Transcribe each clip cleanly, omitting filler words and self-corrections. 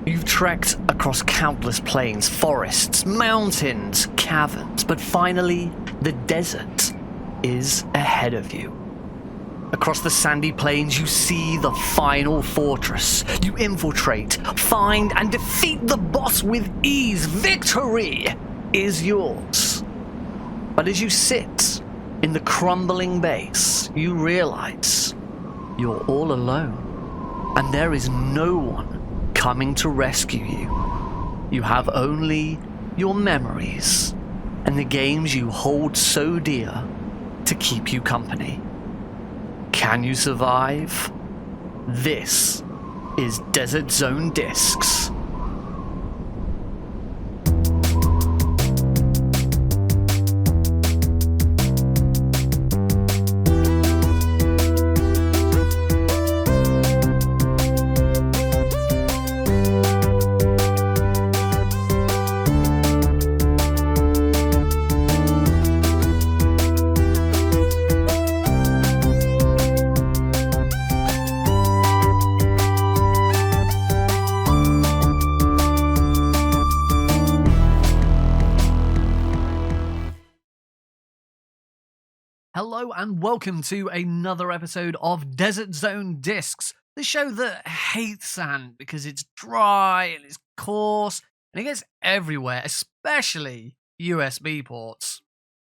You've trekked across countless plains, forests, mountains, caverns, but finally, the desert is ahead of you. Across the sandy plains, you see the final fortress. You infiltrate, find, and defeat the boss with ease. Victory is yours. But as you sit in the crumbling base, you realize you're all alone, and there is no one coming to rescue you. You have only your memories and the games you hold so dear to keep you company. Can you survive? This is Desert Zone Discs. Hello and welcome to another episode of Desert Zone Discs, the show that hates sand because it's dry and it's coarse and it gets everywhere, especially USB ports.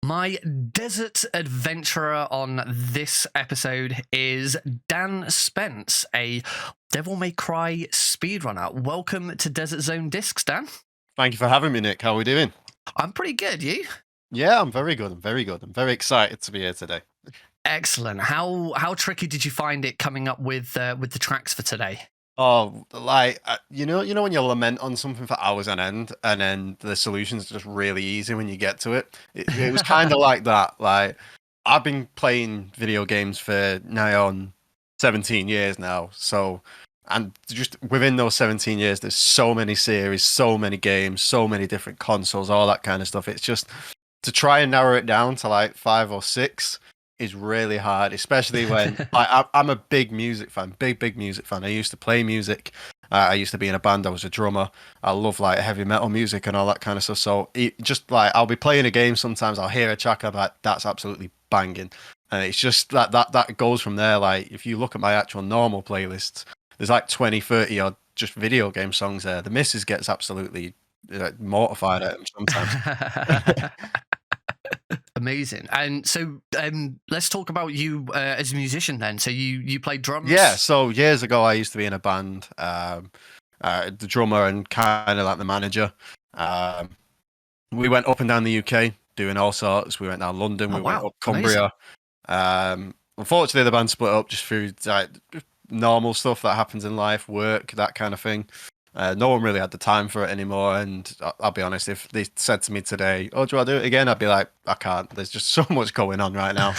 My desert adventurer on this episode is DanSpence, a Devil May Cry speedrunner. Welcome to Desert Zone Discs, Dan. Thank you for having me, Nick. How are we doing? I'm pretty good, you? Yeah, I'm very good. I'm very excited to be here today. Excellent. How tricky did you find it coming up with the tracks for today? Oh, like you know when you lament on something for hours on end, and then the solution's just really easy when you get to it. It was kind of like that. Like I've been playing video games for now on 17 years now, and just within those 17 years, there's so many series, so many games, so many different consoles, all that kind of stuff. It's just to try and narrow it down to like 5 or 6 is really hard, especially when I'm a big music fan, big music fan. I used to play music. I used to be in a band. I was a drummer. I love like heavy metal music and all that kind of stuff. So just like I'll be playing a game sometimes, I'll hear a track, I'm like, that's absolutely banging. And it's just that goes from there. Like if you look at my actual normal playlists, there's like 20, 30 or just video game songs there. The missus gets absolutely mortified at them sometimes. Amazing. And so let's talk about you as a musician then. So you play drums? Yeah, so years ago I used to be in a band, the drummer and kind of like the manager. We went up and down the UK doing all sorts. We went down London, went up Cumbria. Unfortunately the band split up just through like normal stuff that happens in life, work, that kind of thing. No one really had the time for it anymore, and I'll be honest, if they said to me today, oh, do I do it again? I'd be like, I can't. There's just so much going on right now.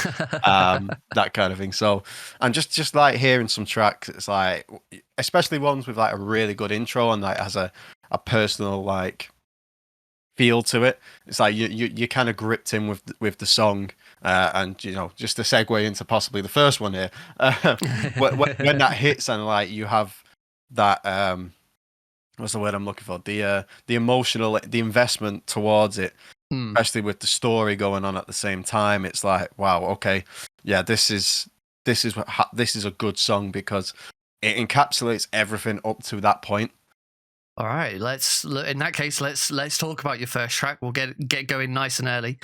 That kind of thing. So, and just like hearing some tracks, it's like, especially ones with like a really good intro and like has a personal like feel to it. It's like you kind of gripped in with the song, and just to segue into possibly the first one here, when that hits and like you have that what's the word I'm looking for? The emotional, the investment towards it, especially with the story going on at the same time. It's like, wow, okay, yeah, this is a good song because it encapsulates everything up to that point. All right, in that case, let's talk about your first track. We'll get going nice and early.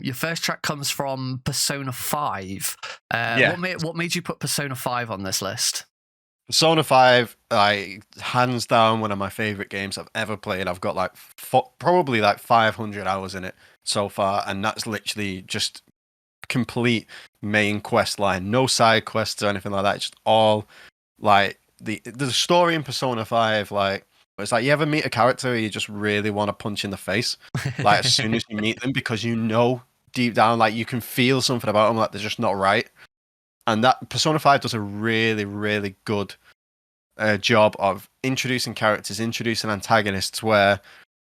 Your first track comes from Persona 5. Yeah. What made you put Persona 5 on this list? Persona 5, like hands down, one of my favorite games I've ever played. I've got like probably like 500 hours in it so far, and that's literally just complete main quest line, no side quests or anything like that. It's just all like the story in Persona 5. Like it's like you ever meet a character you just really want to punch in the face, like as soon as you meet them, because deep down, like you can feel something about them, like they're just not right. And that Persona 5 does a really, really good job of introducing characters, introducing antagonists, where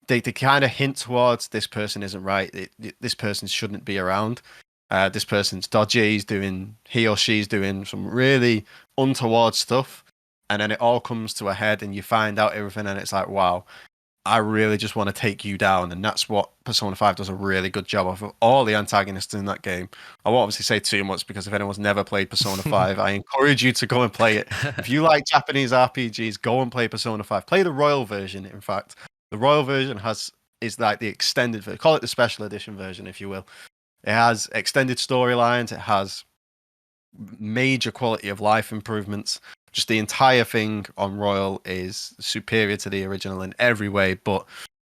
they kind of hint towards this person isn't right, this person shouldn't be around, this person's dodgy, he or she's doing some really untoward stuff, and then it all comes to a head, and you find out everything, and it's like, wow, I really just want to take you down, and that's what Persona 5 does a really good job of all the antagonists in that game. I won't obviously say too much, because if anyone's never played Persona 5, I encourage you to go and play it. If you like Japanese RPGs, go and play Persona 5. Play the Royal version, in fact. The Royal version is like the extended version. Call it the special edition version, if you will. It has extended storylines, it has major quality of life improvements. Just the entire thing on Royal is superior to the original in every way, but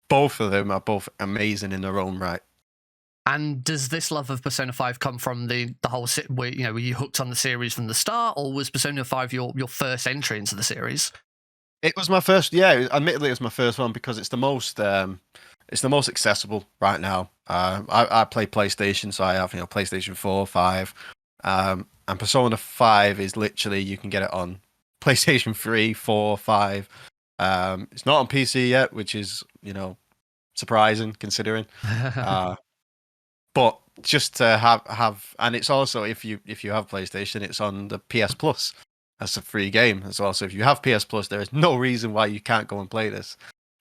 both of them are both amazing in their own right. And does this love of Persona 5 come from the whole were you hooked on the series from the start, or was Persona 5 your first entry into the series? It was my first, yeah. Admittedly, it was my first one because it's the most accessible right now. I play PlayStation, so I have PlayStation 4, 5, and Persona 5 is literally, you can get it on PlayStation 3, 4, 5. It's not on PC yet, which is surprising considering. But just to have, and it's also, if you have PlayStation, it's on the PS Plus. That's a free game as well. So if you have PS Plus, there is no reason why you can't go and play this.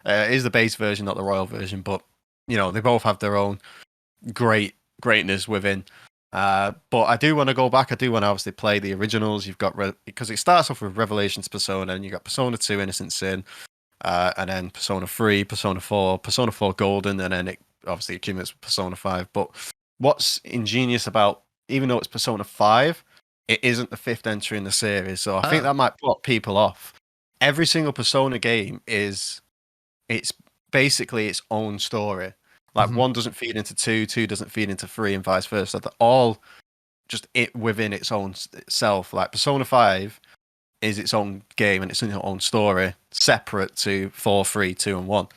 It is the base version, not the Royal version, but they both have their own greatness within. But I do want to go back. I do want to obviously play the originals. You've got because it starts off with Revelations Persona, and you got Persona 2 Innocent Sin, and then Persona 3, Persona 4, Persona 4 Golden, and then it obviously accumulates with Persona 5. But what's ingenious about, even though it's Persona 5, it isn't the 5th entry in the series, so I think that might put people off. Every single Persona game it's basically its own story. Like, 1 doesn't feed into 2, 2 doesn't feed into 3, and vice versa. They're all just it within its own self. Like, Persona 5 is its own game and it's its own story, separate to 4, 3, 2, and 1.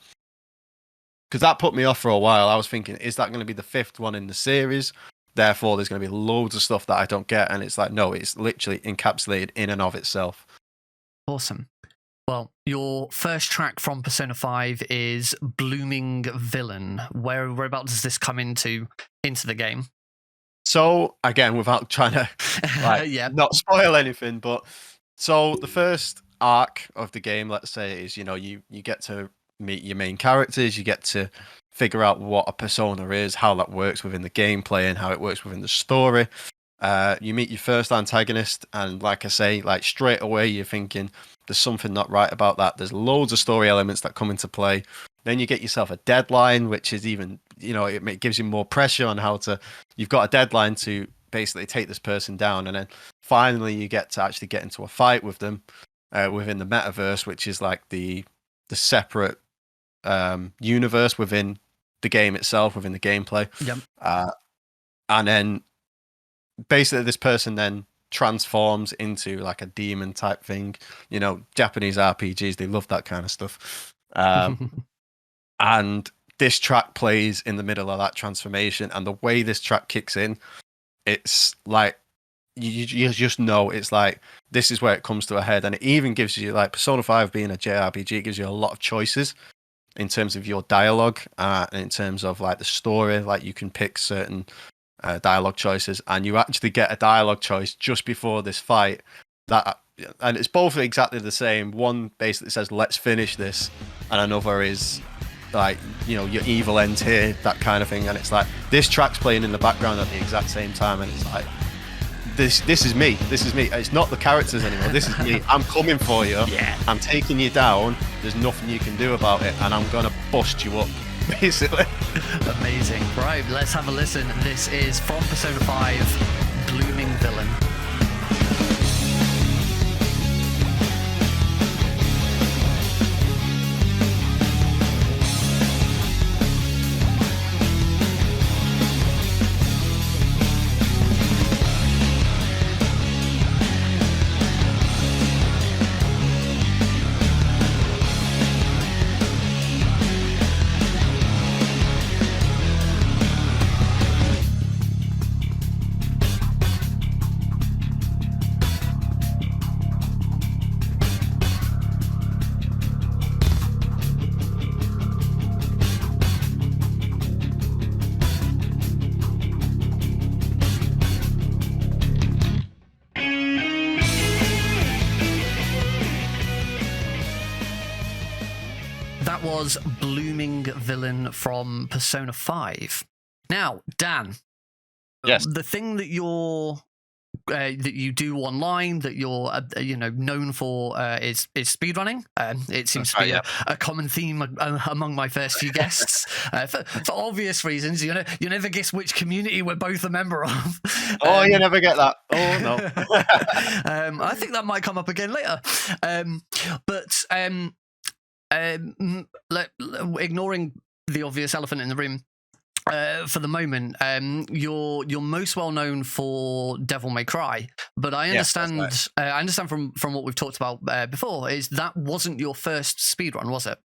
Because that put me off for a while. I was thinking, is that going to be the 5th one in the series? Therefore, there's going to be loads of stuff that I don't get. And it's like, no, it's literally encapsulated in and of itself. Awesome. Well, your first track from Persona 5 is Blooming Villain. Whereabouts does this come into the game? So, again, without trying to not spoil anything, but so the first arc of the game, let's say, is, you get to meet your main characters, you get to figure out what a persona is, how that works within the gameplay, and how it works within the story. You meet your first antagonist, and like I say, like straight away you're thinking there's something not right about that. There's loads of story elements that come into play. Then you get yourself a deadline, which is even, it gives you more pressure on you've got a deadline to basically take this person down, and then finally you get to actually get into a fight with them within the metaverse, which is like the separate universe within the game itself, within the gameplay. Yep. And then basically this person then transforms into like a demon type thing. Japanese RPGs, they love that kind of stuff. And this track plays in the middle of that transformation, and the way this track kicks in, it's like you just know it's like this is where it comes to a head. And it even gives you, like, Persona 5 being a JRPG, it gives you a lot of choices in terms of your dialogue, in terms of like the story. Like, you can pick certain dialogue choices, and you actually get a dialogue choice just before this fight and it's both exactly the same. One basically says, let's finish this, and another is like, your evil ends here, that kind of thing. And it's like this track's playing in the background at the exact same time, and it's like, this is me. It's not the characters anymore. This is me. I'm coming for you. Yeah. I'm taking you down. There's nothing you can do about it, and I'm gonna bust you up, basically. Amazing. Right, let's have a listen. This is from Persona 5, Blooming Villain. that was Blooming Villain from Persona 5. Now, Dan. Yes. The thing that that you do online, that you're known for, is speedrunning. It seems to be a common theme among my first few guests, for obvious reasons. You never guess which community we're both a member of. You never get that. Oh no. I think that might come up again later. Ignoring the obvious elephant in the room. For the moment, you're most well known for Devil May Cry, but I understand. Yes, right. I understand from what we've talked about before is that wasn't your first speedrun, was it?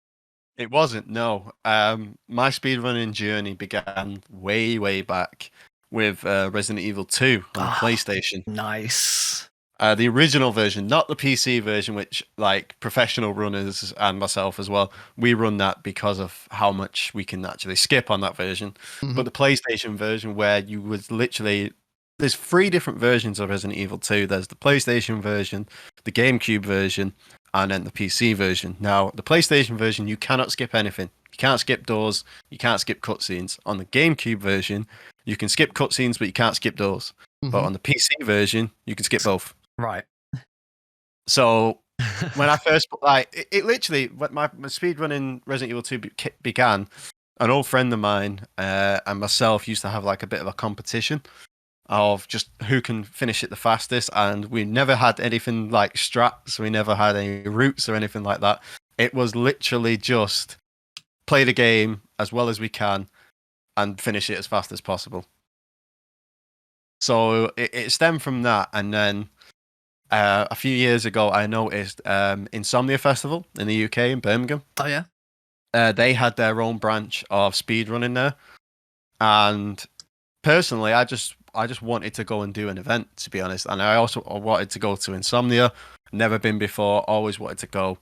It wasn't. No. My speedrunning journey began way back with Resident Evil 2 on the PlayStation. Nice. The original version, not the PC version, which like professional runners and myself as well, we run that because of how much we can actually skip on that version. Mm-hmm. But the PlayStation version, where you would literally, there's 3 different versions of Resident Evil 2. There's the PlayStation version, the GameCube version, and then the PC version. Now, the PlayStation version, you cannot skip anything. You can't skip doors. You can't skip cutscenes. On the GameCube version, you can skip cutscenes, but you can't skip doors. Mm-hmm. But on the PC version, you can skip both. Right. So when I first it literally when my speedrunning Resident Evil 2 began, an old friend of mine and myself used to have like a bit of a competition of just who can finish it the fastest, and we never had anything like strats, we never had any routes or anything like that. It was literally just play the game as well as we can and finish it as fast as possible. So it stemmed from that, and then a few years ago, I noticed Insomnia Festival in the UK in Birmingham. Oh yeah, they had their own branch of speedrunning there, and personally, I just wanted to go and do an event, to be honest. And I also wanted to go to Insomnia. Never been before, always wanted to go.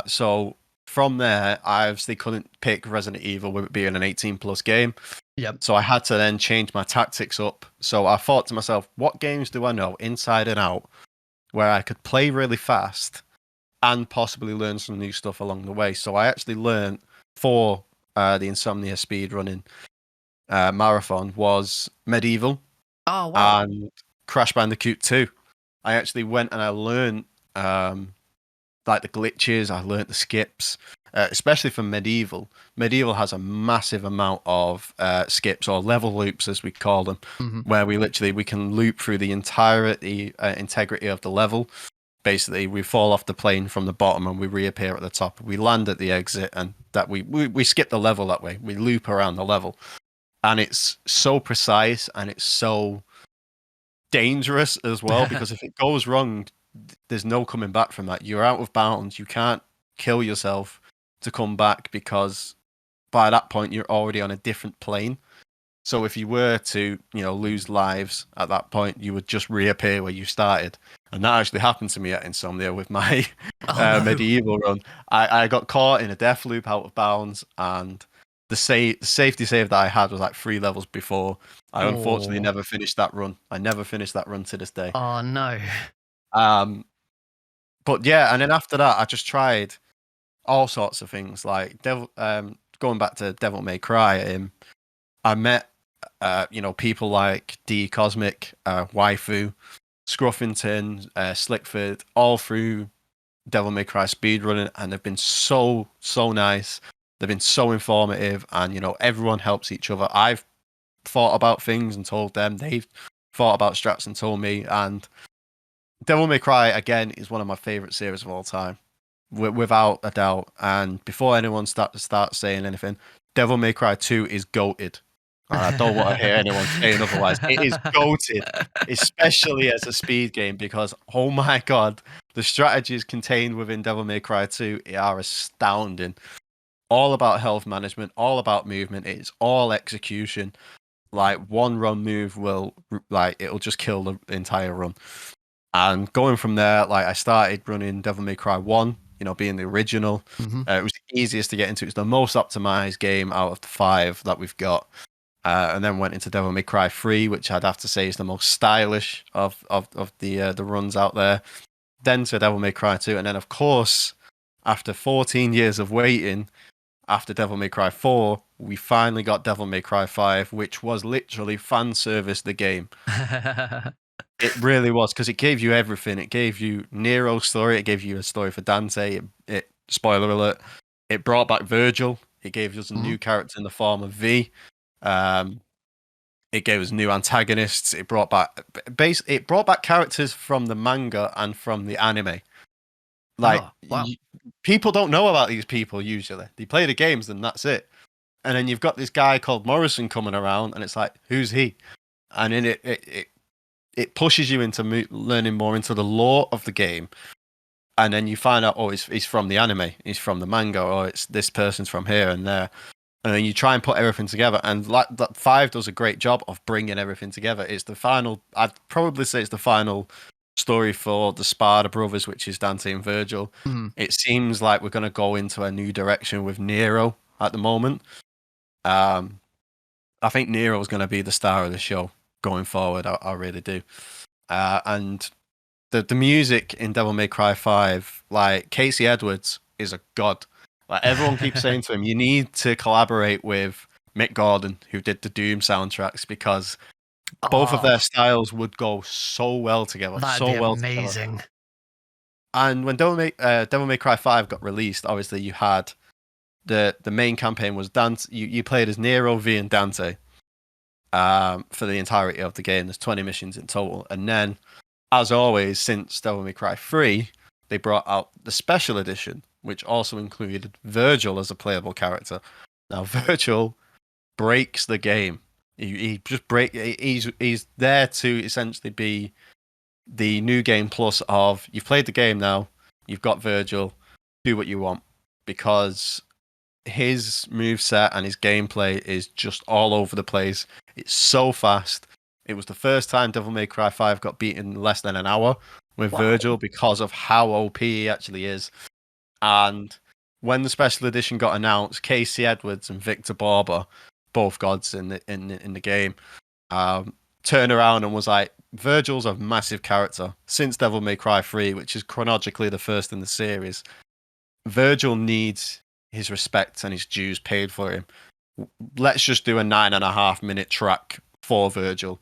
So from there, I obviously couldn't pick Resident Evil with it being an 18+ game. Yep. So I had to then change my tactics up. So I thought to myself, what games do I know inside and out where I could play really fast and possibly learn some new stuff along the way? So I actually learned for the Insomnia speedrunning marathon was Medieval. Oh, wow. And Crash Bandicoot 2. I actually went and I learned like the glitches, I learned the skips, especially for Medieval. Medieval has a massive amount of skips, or level loops as we call them, where we can loop through the integrity of the level. Basically, we fall off the plane from the bottom and we reappear at the top. We land at the exit, and that we skip the level that way. We loop around the level, and it's so precise and it's so dangerous as well, because if it goes wrong, there's no coming back from that. You're out of bounds. You can't kill yourself to come back, because by that point you're already on a different plane. So if you were to, lose lives at that point, you would just reappear where you started. And that actually happened to me at Insomnia with my Medieval run. I got caught in a death loop out of bounds, and the safety save that I had was like 3 levels before. I unfortunately never finished that run. I never finished that run to this day. Oh no. But yeah, and then after that, I just tried all sorts of things, like going back to Devil May Cry. I met people like D Cosmic, Waifu, Scruffington, Slickford, all through Devil May Cry speedrunning, and they've been so nice. They've been so informative, and everyone helps each other. I've thought about things and told them. They've thought about strats and told me. And Devil May Cry, again, is one of my favorite series of all time, without a doubt. And before anyone starts saying anything, Devil May Cry 2 is goated. I don't want to hear anyone saying otherwise. It is goated, especially as a speed game, because, oh my god, the strategies contained within Devil May Cry 2 are astounding. All about health management, all about movement. It's all execution. Like, one run move it'll just kill the entire run. And going from there, I started running Devil May Cry 1, being the original. It was the easiest to get into. It's the most optimized game out of the 5 that we've got. And then went into Devil May Cry 3, which I'd have to say is the most stylish of the runs out there. Then to Devil May Cry 2, and then of course after 14 years of waiting, after Devil May Cry 4, we finally got Devil May Cry 5, which was literally fan service the game. It really was, because it gave you everything. It gave you Nero's story. It gave you a story for Dante. It spoiler alert. It brought back Virgil. It gave us a new character in the form of V. It gave us new antagonists. It brought back characters from the manga and from the anime. Like, people don't know about these people usually. They play the games and that's it. And then you've got this guy called Morrison coming around, and it's like, who's he? And then it pushes you into learning more into the lore of the game. And then you find out, oh, he's from the anime, he's from the manga, or it's this person's from here and there. And then you try and put everything together. And like that 5 does a great job of bringing everything together. It's the final, I'd probably say it's the final story for the Spada brothers, which is Dante and Virgil. It seems like we're going to go into a new direction with Nero at the moment. I think Nero is going to be the star of the show going forward. I really do. And the music in Devil May Cry 5, like Casey Edwards is a god. Like everyone keeps saying to him, you need to collaborate with Mick Gordon, who did the Doom soundtracks, because both of their styles would go so well together. That'd be amazing. Together. And when Devil May Cry 5 got released, obviously you had the main campaign was Dante. You played as Nero, V, and Dante for the entirety of the game. There's 20 missions in total. And then, as always, since Devil May Cry 3, they brought out the special edition, which also included Virgil as a playable character. Now, Virgil breaks the game. He's there to essentially be the new game plus of, you've played the game now, you've got Virgil, do what you want, because his moveset and his gameplay is just all over the place. It's so fast. It was the first time Devil May Cry 5 got beaten in less than an hour with Virgil because of how OP he actually is. And when the special edition got announced, Casey Edwards and Victor Barber, both gods in the game, turned around and was like, Virgil's a massive character. Since Devil May Cry 3, which is chronologically the first in the series, Virgil needs his respect and his dues paid for him. Let's just do a 9.5-minute track for Virgil.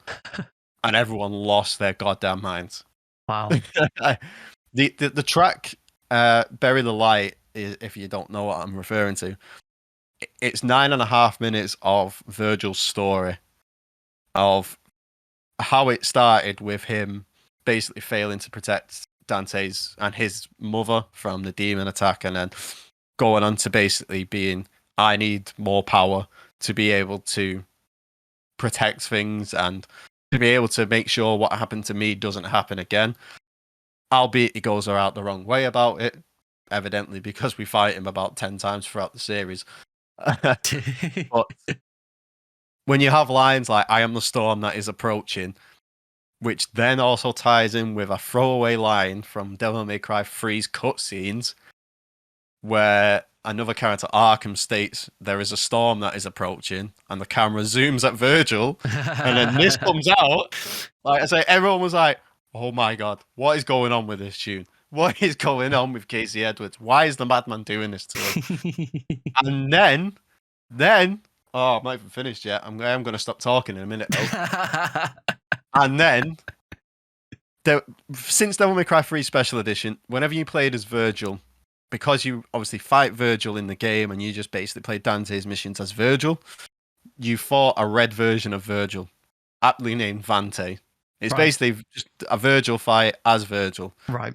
And everyone lost their goddamn minds. Wow. The track, Bury the Light, if you don't know what I'm referring to, it's 9.5 minutes of Virgil's story of how it started with him basically failing to protect Dante's and his mother from the demon attack, and then going on to basically being, I need more power to be able to protect things and to be able to make sure what happened to me doesn't happen again. Albeit he goes out the wrong way about it, evidently, because we fight him about 10 times throughout the series. But when you have lines like, I am the storm that is approaching, which then also ties in with a throwaway line from Devil May Cry 3's cutscenes, where another character, Arkham, states there is a storm that is approaching, and the camera zooms at Virgil, and then this comes out. Like I say, everyone was like, oh my god, what is going on with this tune? What is going on with Casey Edwards? Why is the madman doing this to him? And then, oh, I'm not even finished yet. I'm going to stop talking in a minute, though. And then, since Devil May Cry 3 Special Edition, whenever you played as Virgil, because you obviously fight Virgil in the game and you just basically play Dante's missions as Virgil, you fought a red version of Virgil, aptly named Vante. It's basically just a Virgil fight as Virgil. Right.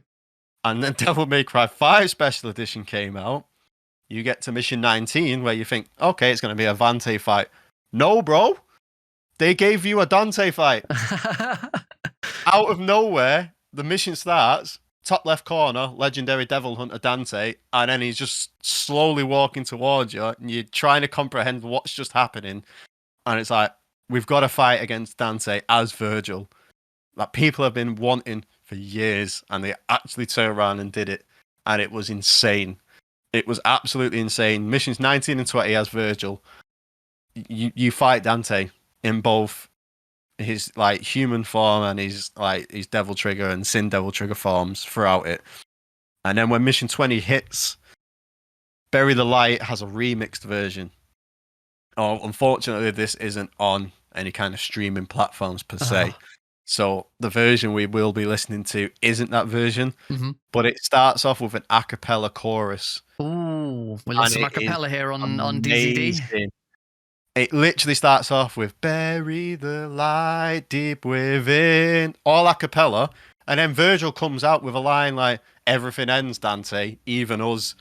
And then Devil May Cry 5 Special Edition came out. You get to mission 19 where you think, okay, it's going to be a Vante fight. No, bro. They gave you a Dante fight. Out of nowhere, the mission starts, top left corner, legendary devil hunter Dante, and then he's just slowly walking towards you, and you're trying to comprehend what's just happening. And it's like, we've got to fight against Dante as Virgil. Like, people have been wanting for years, and they actually turned around and did it, and it was insane. It was absolutely insane. Missions 19 and 20 as Virgil. You fight Dante in both his like human form and his Devil Trigger and Sin Devil Trigger forms throughout it. And then when mission 20 hits, Bury the Light has a remixed version. Oh, unfortunately, this isn't on any kind of streaming platforms per se. So the version we will be listening to isn't that version, but it starts off with an a cappella chorus. Ooh, we love some a cappella here on DZD. It literally starts off with "Bury the light deep within," all a cappella, and then Virgil comes out with a line like "Everything ends, Dante, even us."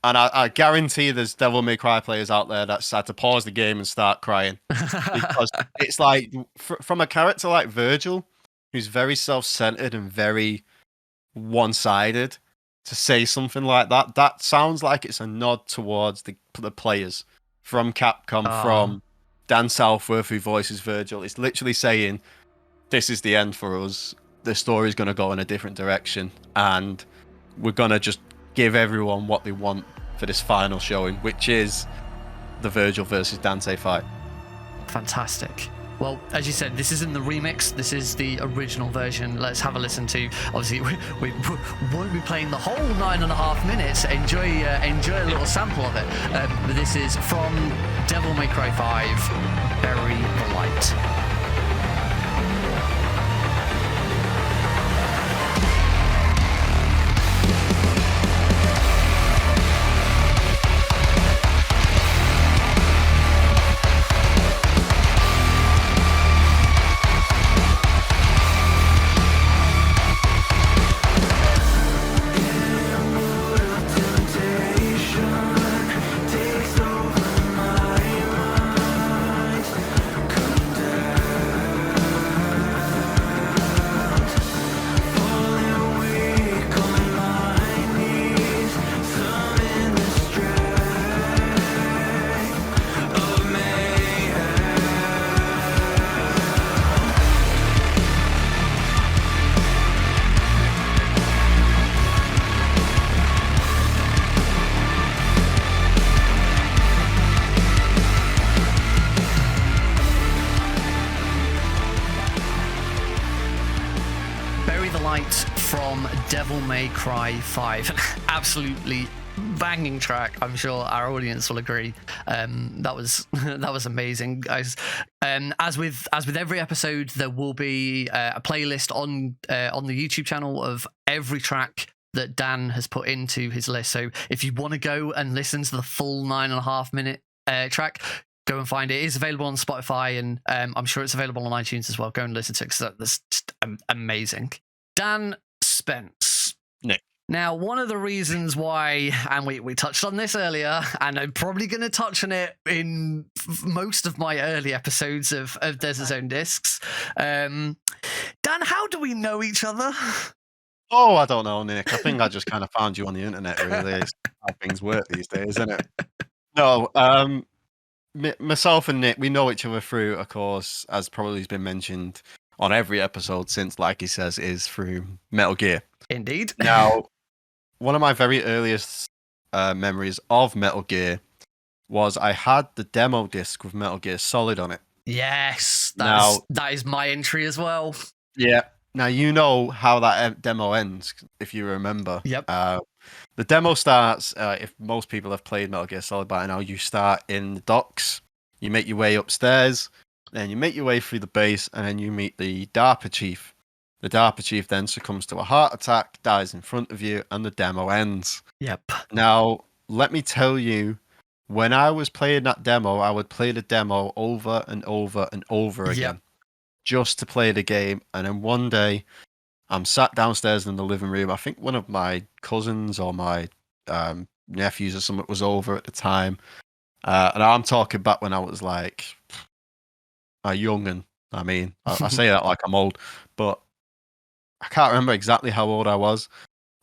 And I guarantee there's Devil May Cry players out there that's had to pause the game and start crying because it's like from a character like Virgil, who's very self-centered and very one-sided, to say something like that, that sounds like it's a nod towards the players from Capcom, from Dan Southworth, who voices Virgil. It's literally saying, this is the end for us. The story's going to go in a different direction, and we're going to just give everyone what they want for this final showing, which is the Virgil versus Dante fight. Fantastic. Well, as you said, this isn't the remix. This is the original version. Let's have a listen to. Obviously, we won't be playing the whole 9.5 minutes. Enjoy a little sample of it. But this is from Devil May Cry 5, Bury the Light. From Devil May Cry 5. Absolutely banging track. I'm sure our audience will agree. That was amazing, guys. As with every episode, there will be a playlist on the YouTube channel of every track that Dan has put into his list. So if you want to go and listen to the full 9.5 minute track, go and find it. It is available on Spotify, and I'm sure it's available on iTunes as well. Go and listen to it because that's just amazing. DanSpence. Nick. Now, one of the reasons why, and we touched on this earlier, and I'm probably going to touch on it in most of my early episodes of Desert Zone Discs. Dan, how do we know each other? Oh, I don't know, Nick. I think I just kind of found you on the internet, really. It's how things work these days, isn't it? No, myself and Nick, we know each other through, of course, as probably has been mentioned on every episode since, like he says, is through Metal Gear. Indeed. Now, one of my very earliest memories of Metal Gear was I had the demo disc with Metal Gear Solid on it. Yes, that is my entry as well. Yeah. Now, you know how that demo ends, if you remember. Yep. The demo starts, if most people have played Metal Gear Solid by now, you start in the docks, you make your way upstairs, then you make your way through the base, and then you meet the DARPA chief. The DARPA chief then succumbs to a heart attack, dies in front of you, and the demo ends. Yep. Now, let me tell you, when I was playing that demo, I would play the demo over and over and over again, just to play the game. And then one day, I'm sat downstairs in the living room. I think one of my cousins or my nephews or something was over at the time. And I'm talking back when I was like a young'un. I mean, I say that like I'm old, but I can't remember exactly how old I was.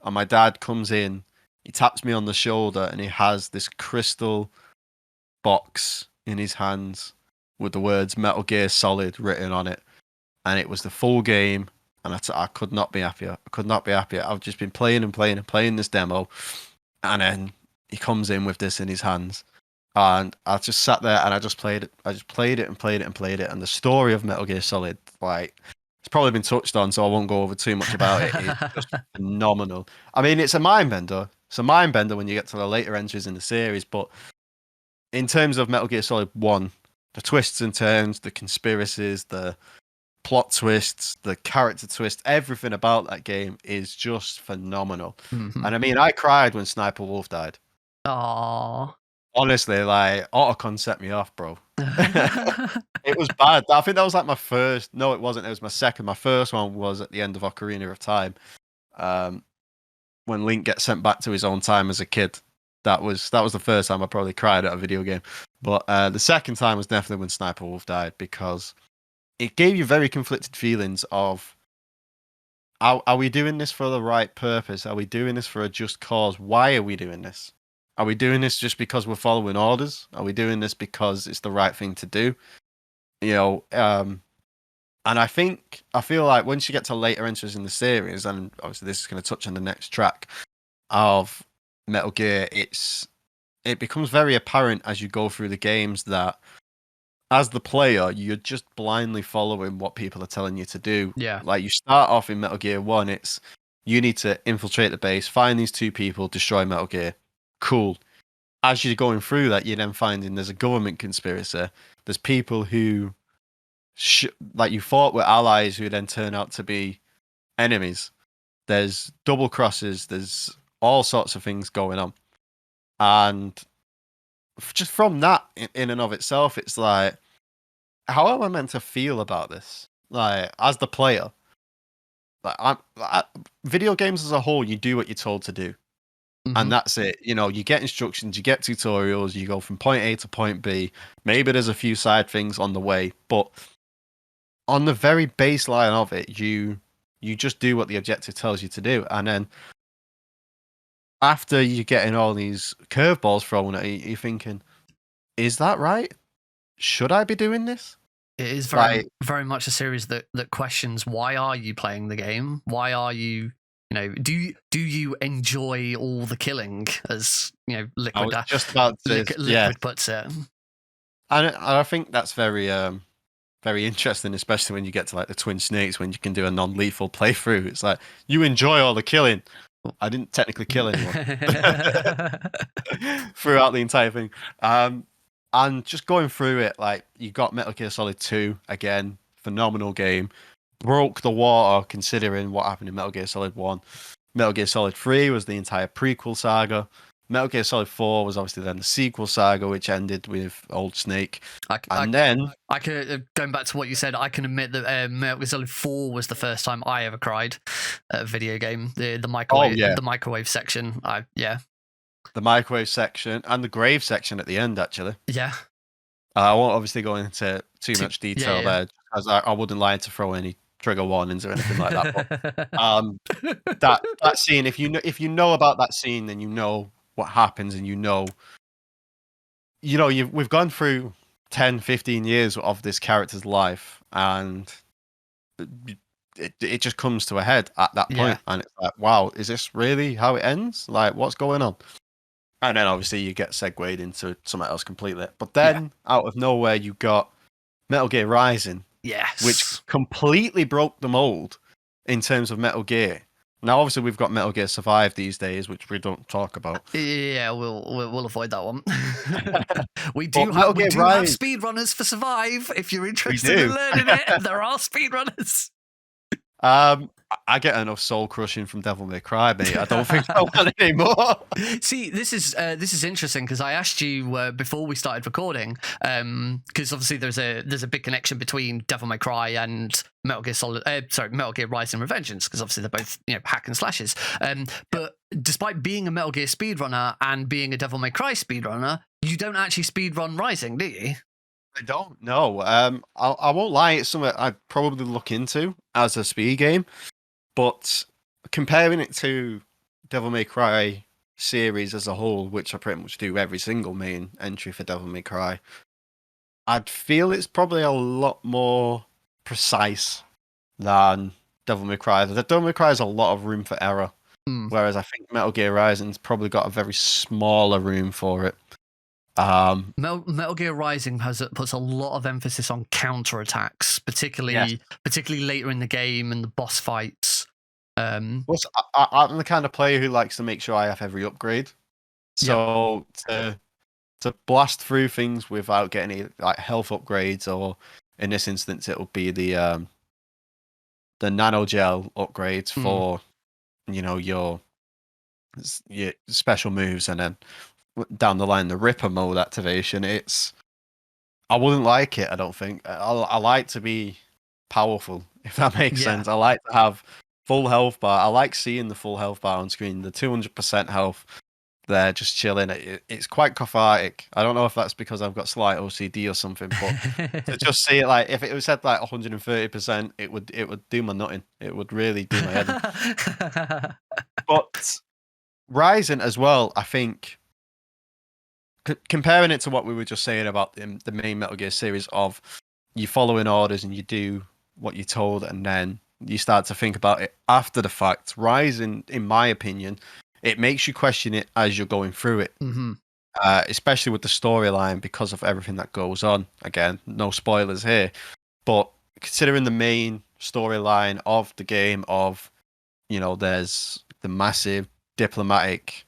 And my dad comes in, he taps me on the shoulder, and he has this crystal box in his hands with the words Metal Gear Solid written on it. And it was the full game, and I could not be happier. I could not be happier. I've just been playing this demo, and then he comes in with this in his hands. And I just sat there and I just played it. I just played it and played it and played it. And the story of Metal Gear Solid, like, it's probably been touched on, so I won't go over too much about it. It's just phenomenal. I mean, it's a mind bender. it's a mind bender when you get to the later entries in the series. But in terms of Metal Gear Solid 1, the twists and turns, the conspiracies, the plot twists, the character twists, everything about that game is just phenomenal. Mm-hmm. And I mean, I cried when Sniper Wolf died. Aww. Honestly, like, Otacon set me off, bro. It was bad. I think that was like my first. No, it wasn't. It was my second. My first one was at the end of Ocarina of Time, when Link gets sent back to his own time as a kid. That was the first time I probably cried at a video game. But the second time was definitely when Sniper Wolf died, because it gave you very conflicted feelings of, are we doing this for the right purpose? Are we doing this for a just cause? Why are we doing this? Are we doing this just because we're following orders? Are we doing this because it's the right thing to do? You know, and I feel like once you get to later entries in the series, and obviously this is going to touch on the next track of Metal Gear, it becomes very apparent as you go through the games that as the player, you're just blindly following what people are telling you to do. Yeah. Like, you start off in Metal Gear 1, it's you need to infiltrate the base, find these two people, destroy Metal Gear. Cool. As you're going through that, you're then finding there's a government conspiracy. There's people who, like, you fought with allies who then turn out to be enemies. There's double crosses. There's all sorts of things going on. And just from that, in and of itself, it's like, how am I meant to feel about this? Like, as the player, like, video games as a whole, you do what you're told to do. Mm-hmm. And that's it. You know, you get instructions, you get tutorials, you go from point A to point B. Maybe there's a few side things on the way, but on the very baseline of it, you just do what the objective tells you to do. And then after you're getting all these curveballs thrown at you, you're thinking, is that right? Should I be doing this? It is very much a series that questions, why are you playing the game? Why are you, do you enjoy all the killing, as Liquid puts it? And I think that's very very interesting, especially when you get to like the Twin Snakes, when you can do a non-lethal playthrough. It's like, you enjoy all the killing. I didn't technically kill anyone throughout the entire thing. And just going through it, like, you got Metal Gear Solid 2, again, phenomenal game. Broke the water considering what happened in Metal Gear Solid 1. Metal Gear Solid 3 was the entire prequel saga. Metal Gear Solid 4 was obviously then the sequel saga, which ended with Old Snake. Going back to what you said, I can admit that Metal Gear Solid 4 was the first time I ever cried at a video game. The microwave section. The microwave section and the grave section at the end, actually. Yeah. I won't obviously go into too much detail there, as I wouldn't like to throw any trigger warnings or anything like that. But that scene, if you know about that scene, then you know what happens, and we've gone through 10, 15 years of this character's life, and it just comes to a head at that point, and it's like, wow, is this really how it ends? Like, what's going on? And then obviously you get segued into something else completely. But then out of nowhere, you got Metal Gear Rising, which completely broke the mold in terms of Metal Gear. Now, obviously, we've got Metal Gear Survive these days, which we don't talk about. Yeah, we'll avoid that one. we do have speedrunners for Survive. If you're interested in learning it, there are speedrunners. I get enough soul crushing from Devil May Cry, mate. I don't think I want it anymore. See, this is interesting, because I asked you before we started recording, because obviously there's a big connection between Devil May Cry and Metal Gear Rising: Revengeance, because obviously they're both hack and slashes. But despite being a Metal Gear speedrunner and being a Devil May Cry speedrunner, you don't actually speedrun Rising, do you? I don't know. I won't lie, it's something I'd probably look into as a speed game. But comparing it to Devil May Cry series as a whole, which I pretty much do every single main entry for Devil May Cry, I'd feel it's probably a lot more precise than Devil May Cry. The Devil May Cry has a lot of room for error, whereas I think Metal Gear Rising's probably got a very smaller room for it. Metal Gear Rising puts a lot of emphasis on counterattacks, particularly later in the game and the boss fights. Well, I'm the kind of player who likes to make sure I have every upgrade. So to blast through things without getting any like health upgrades, or in this instance, it'll be the nano gel upgrades for your special moves, and then down the line the Ripper mode activation. I wouldn't like it. I don't think. I like to be powerful, if that makes sense. I like to have full health bar. I like seeing the full health bar on screen. The 200% health there, just chilling. It's quite cathartic. I don't know if that's because I've got slight OCD or something, but to just see it, like if it was said like 130%, it would do my nutting. It would really do my head in. But Rising as well, I think. Comparing it to what we were just saying about the main Metal Gear series of you following orders and you do what you're told, and then you start to think about it after the fact. Rising, in my opinion, it makes you question it as you're going through it, especially with the storyline because of everything that goes on. Again, no spoilers here, but considering the main storyline of the game, there's the massive diplomatic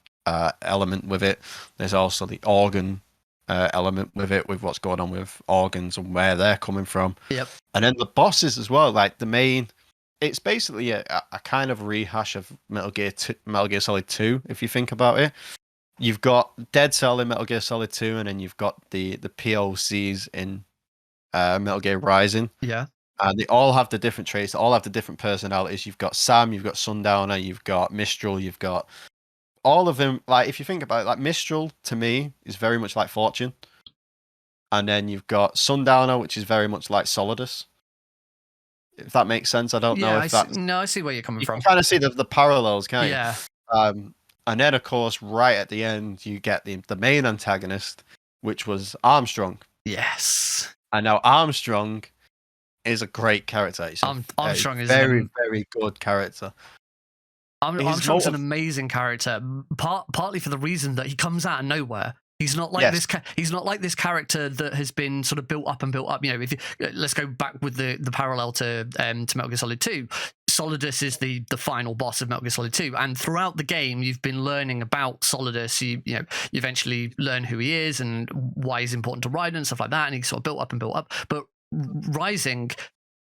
element with it. There's also the organ element with it, with what's going on with organs and where they're coming from. Yep. And then the bosses as well. Like it's basically a kind of rehash of Metal Gear Solid 2, if you think about it. You've got Dead Cell in Metal Gear Solid 2, and then you've got the POCs in Metal Gear Rising. Yeah. And they all have the different traits, they all have the different personalities. You've got Sam, you've got Sundowner, you've got Mistral, you've got all of them. Like, if you think about it, like Mistral to me is very much like Fortune, and then you've got Sundowner, which is very much like Solidus. If that makes sense, I don't know if that's. No, I see where you're coming from. You kind of see the parallels, can't you? Yeah. And then of course, right at the end, you get the main antagonist, which was Armstrong. Yes. And now Armstrong is a great character. Armstrong is very, very good character. Armstrong's an amazing character, partly for the reason that he comes out of nowhere. He's not like this. He's not like this character that has been sort of built up and built up. Let's go back with the parallel to Metal Gear Solid 2. Solidus is the final boss of Metal Gear Solid 2, and throughout the game, you've been learning about Solidus. You eventually learn who he is and why he's important to Raiden and stuff like that. And he's sort of built up and built up. But Rising,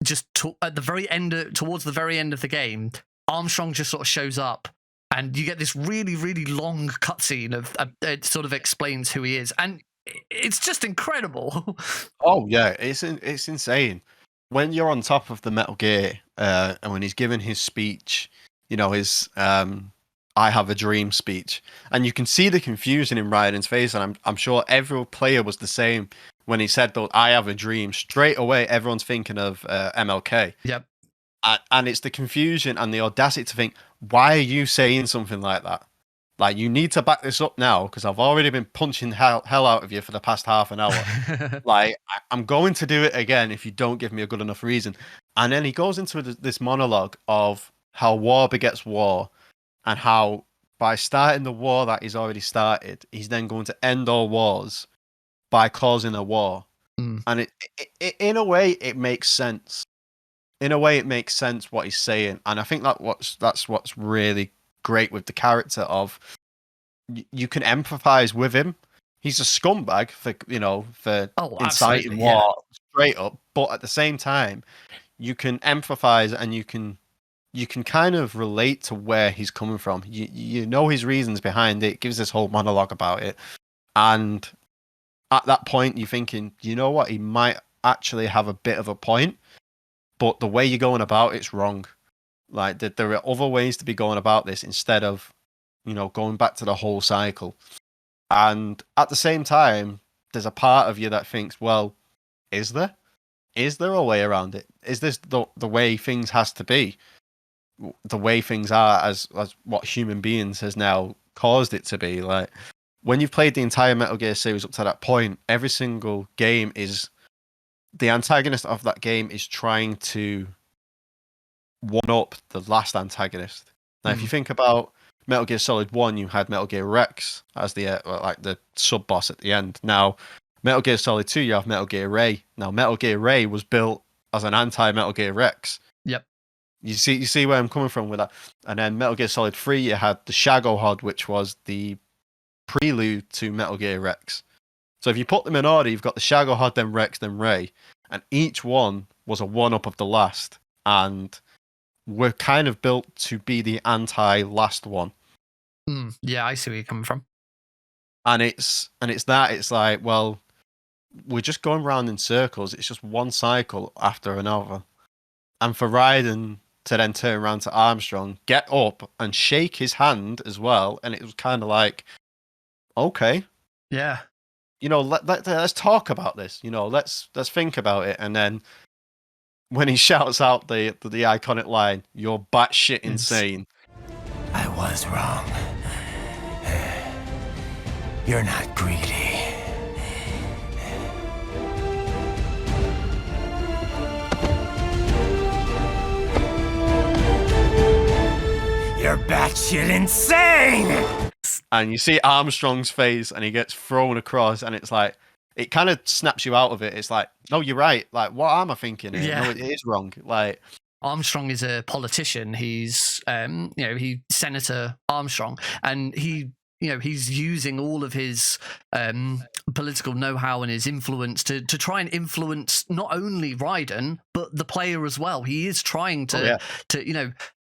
just at the very end, towards the very end of the game, Armstrong just sort of shows up, and you get this really, really long cutscene of it sort of explains who he is, and it's just incredible. Oh yeah, it's insane when you're on top of the Metal Gear, and when he's giving his speech, his "I have a dream" speech, and you can see the confusion in Raiden's face, and I'm sure every player was the same when he said that "I have a dream." Straight away, everyone's thinking of MLK. Yep. And it's the confusion and the audacity to think, why are you saying something like that? Like, you need to back this up now, because I've already been punching hell out of you for the past half an hour. Like, I'm going to do it again if you don't give me a good enough reason. And then he goes into this monologue of how war begets war, and how by starting the war that he's already started, he's then going to end all wars by causing a war. And it in a way, it makes sense. In a way, it makes sense what he's saying, and I think that's what's really great with the character of you can empathize with him. He's a scumbag for inciting war straight up, but at the same time, you can empathize and you can kind of relate to where he's coming from. You know his reasons behind it. It gives this whole monologue about it, and at that point, you're thinking, you know what, he might actually have a bit of a point. But the way you're going about it's wrong. Like, there are other ways to be going about this instead of, going back to the whole cycle. And at the same time, there's a part of you that thinks, well, is there? Is there a way around it? Is this the way things has to be? The way things are as what human beings has now caused it to be? Like, when you've played the entire Metal Gear series up to that point, every single game is... The antagonist of that game is trying to one-up the last antagonist. Now, if you think about Metal Gear Solid 1, you had Metal Gear Rex as the sub-boss at the end. Now, Metal Gear Solid 2, you have Metal Gear Ray. Now, Metal Gear Ray was built as an anti-Metal Gear Rex. Yep. You see where I'm coming from with that. And then Metal Gear Solid 3, you had the Shagohod, which was the prelude to Metal Gear Rex. So if you put them in order, you've got the Shagohod, then Rex, then Ray, and each one was a one-up of the last, and we're kind of built to be the anti-last one. Yeah, I see where you're coming from. And it's like, well, we're just going round in circles. It's just one cycle after another. And for Raiden to then turn around to Armstrong, get up and shake his hand as well, and it was kind of like, okay, yeah, let's talk about this. Let's think about it. And then when he shouts out the iconic line, "You're batshit insane." I was wrong. You're not greedy. You're batshit insane! And you see Armstrong's face, and he gets thrown across, and it's like, it kind of snaps you out of it. It's like, no, you're right. Like, what am I thinking here? Yeah. No, it is wrong. Like, Armstrong is a politician. He's, he's Senator Armstrong, and he's using all of his political know-how and his influence to try and influence not only Raiden but the player as well. He is trying to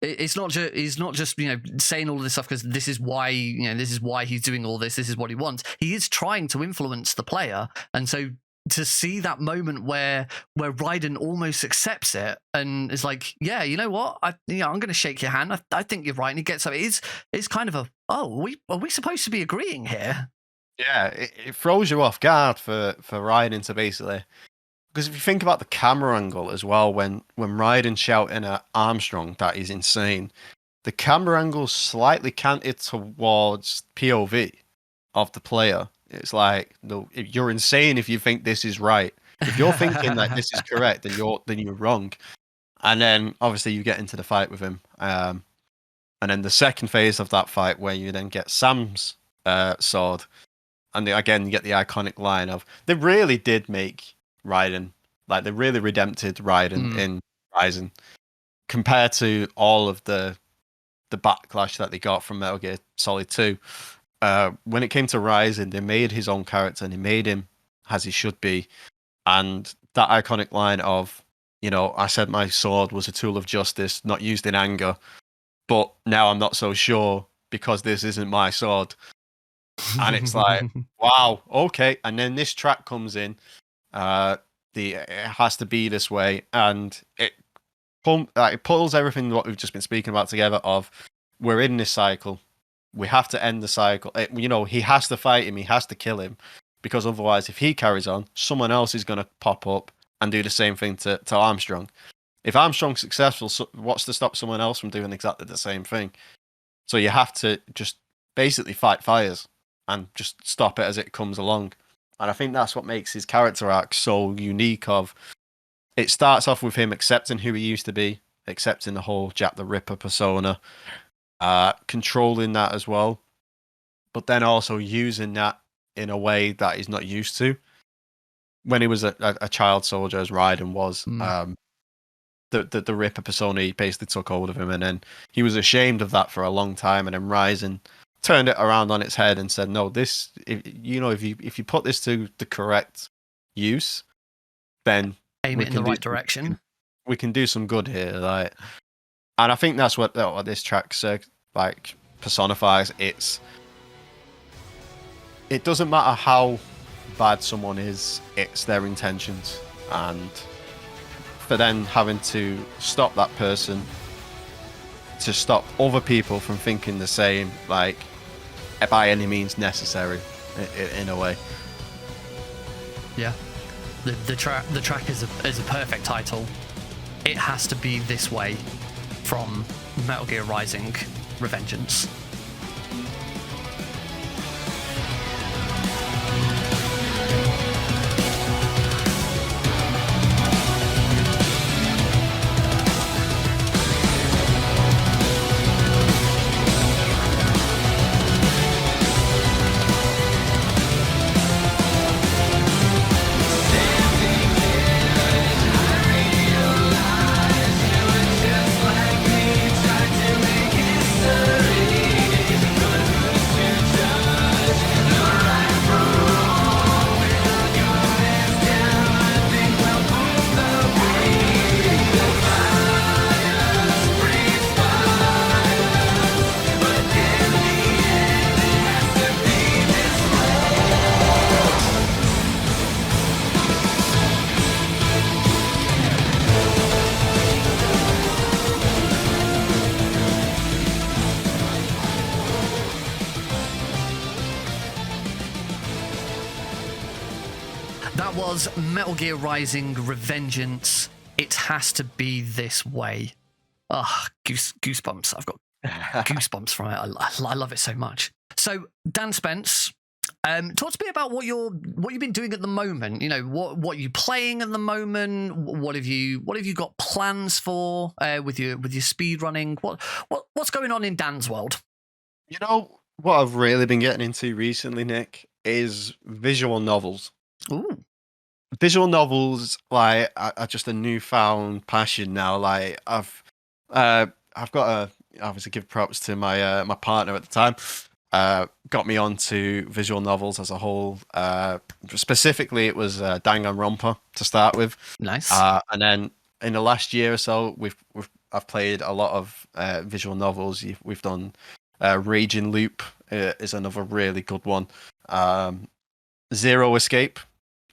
it's not just he's not just saying all of this stuff because this is why he's doing all this. This is what he wants. He is trying to influence the player, and so to see that moment where Raiden almost accepts it and is like, yeah, you know what, I'm going to shake your hand. I think you're right, and he gets up. It's kind of a, are we supposed to be agreeing here? Yeah, it throws you off guard for Raiden to basically, because if you think about the camera angle as well, when Raiden's shouting at Armstrong that is insane, the camera angle's slightly canted towards POV of the player. It's like, no, you're insane if you think this is right. If you're thinking that this is correct, then you're wrong. And then obviously you get into the fight with him. And then the second phase of that fight, where you then get Sam's sword, and again you get the iconic line of, they really did make Raiden, like they really redempted Raiden in Rising, compared to all of the backlash that they got from Metal Gear Solid 2. When it came to Rising, they made his own character and he made him as he should be. And that iconic line of, I said my sword was a tool of justice, not used in anger, but now I'm not so sure because this isn't my sword. And it's like, wow, okay. And then this track comes in, it has to be this way, and it pulls everything what we've just been speaking about together of, we're in this cycle. We have to end the cycle. He has to fight him. He has to kill him, because otherwise, if he carries on, someone else is going to pop up and do the same thing to Armstrong. If Armstrong's successful, what's to stop someone else from doing exactly the same thing? So you have to just basically fight fires and just stop it as it comes along. And I think that's what makes his character arc so unique. It starts off with him accepting who he used to be, accepting the whole Jack the Ripper persona, controlling that as well, but then also using that in a way that he's not used to. When he was a child soldier, as Raiden was, the Ripper persona, he basically took hold of him, and then he was ashamed of that for a long time, and then Rising turned it around on its head and said, no, this, if you put this to the correct use, then aim it in the right direction. We can do some good here, like. And I think that's what this track personifies. It doesn't matter how bad someone is, it's their intentions, and for then having to stop that person, to stop other people from thinking the same, like, by any means necessary, in a way. Yeah, the track is a perfect title. It has to be this way, from Metal Gear Rising: Revengeance. Standing here, I realize you were just like That was Metal Gear Rising Revengeance. It has to be this way. Goosebumps. I've got goosebumps from it. I love it so much. So, Dan Spence, talk to me about what you've been doing at the moment. You know, what are you playing at the moment? What have you got plans for with your speed running? What's going on in Dan's world? You know what I've really been getting into recently, Nick, is visual novels. Ooh. Visual novels, like, are just a newfound passion now. Like, I've got to obviously give props to my my partner at the time. Got me onto visual novels as a whole. Specifically, it was Danganronpa to start with. Nice. And then in the last year or so, I've played a lot of visual novels. We've done Raging Loop is another really good one. Zero Escape.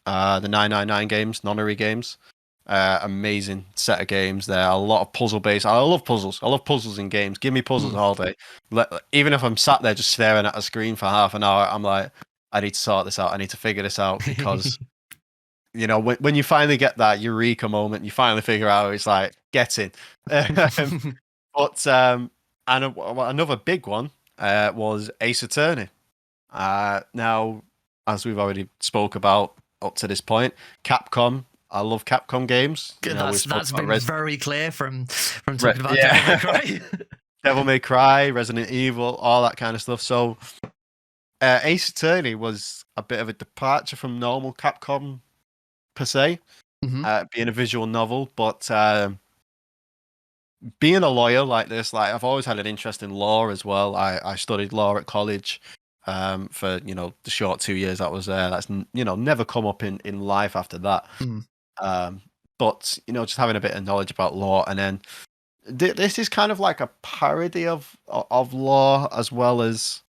The 999 games, nonary games, amazing set of games there. A lot of puzzle based. I love puzzles. I love puzzles in games. Give me puzzles all day. Even if I'm sat there just staring at a screen for half an hour, I'm like, I need to sort this out. I need to figure this out because, you know, when you finally get that eureka moment, you finally figure out, it's like, get in. But another big one was Ace Attorney. Now, as we've already spoke about up to this point, Capcom. I love Capcom games. That's been very clear from talking about Devil May Cry. Devil May Cry, Resident Evil, all that kind of stuff. So Ace Attorney was a bit of a departure from normal Capcom per se, being a visual novel, but being a lawyer like this, like, I've always had an interest in law as well. I studied law at college. For, you know, the short 2 years that was there. That's, you know, never come up in life after that. But, you know, just having a bit of knowledge about law, and then this is kind of like a parody of law, as well as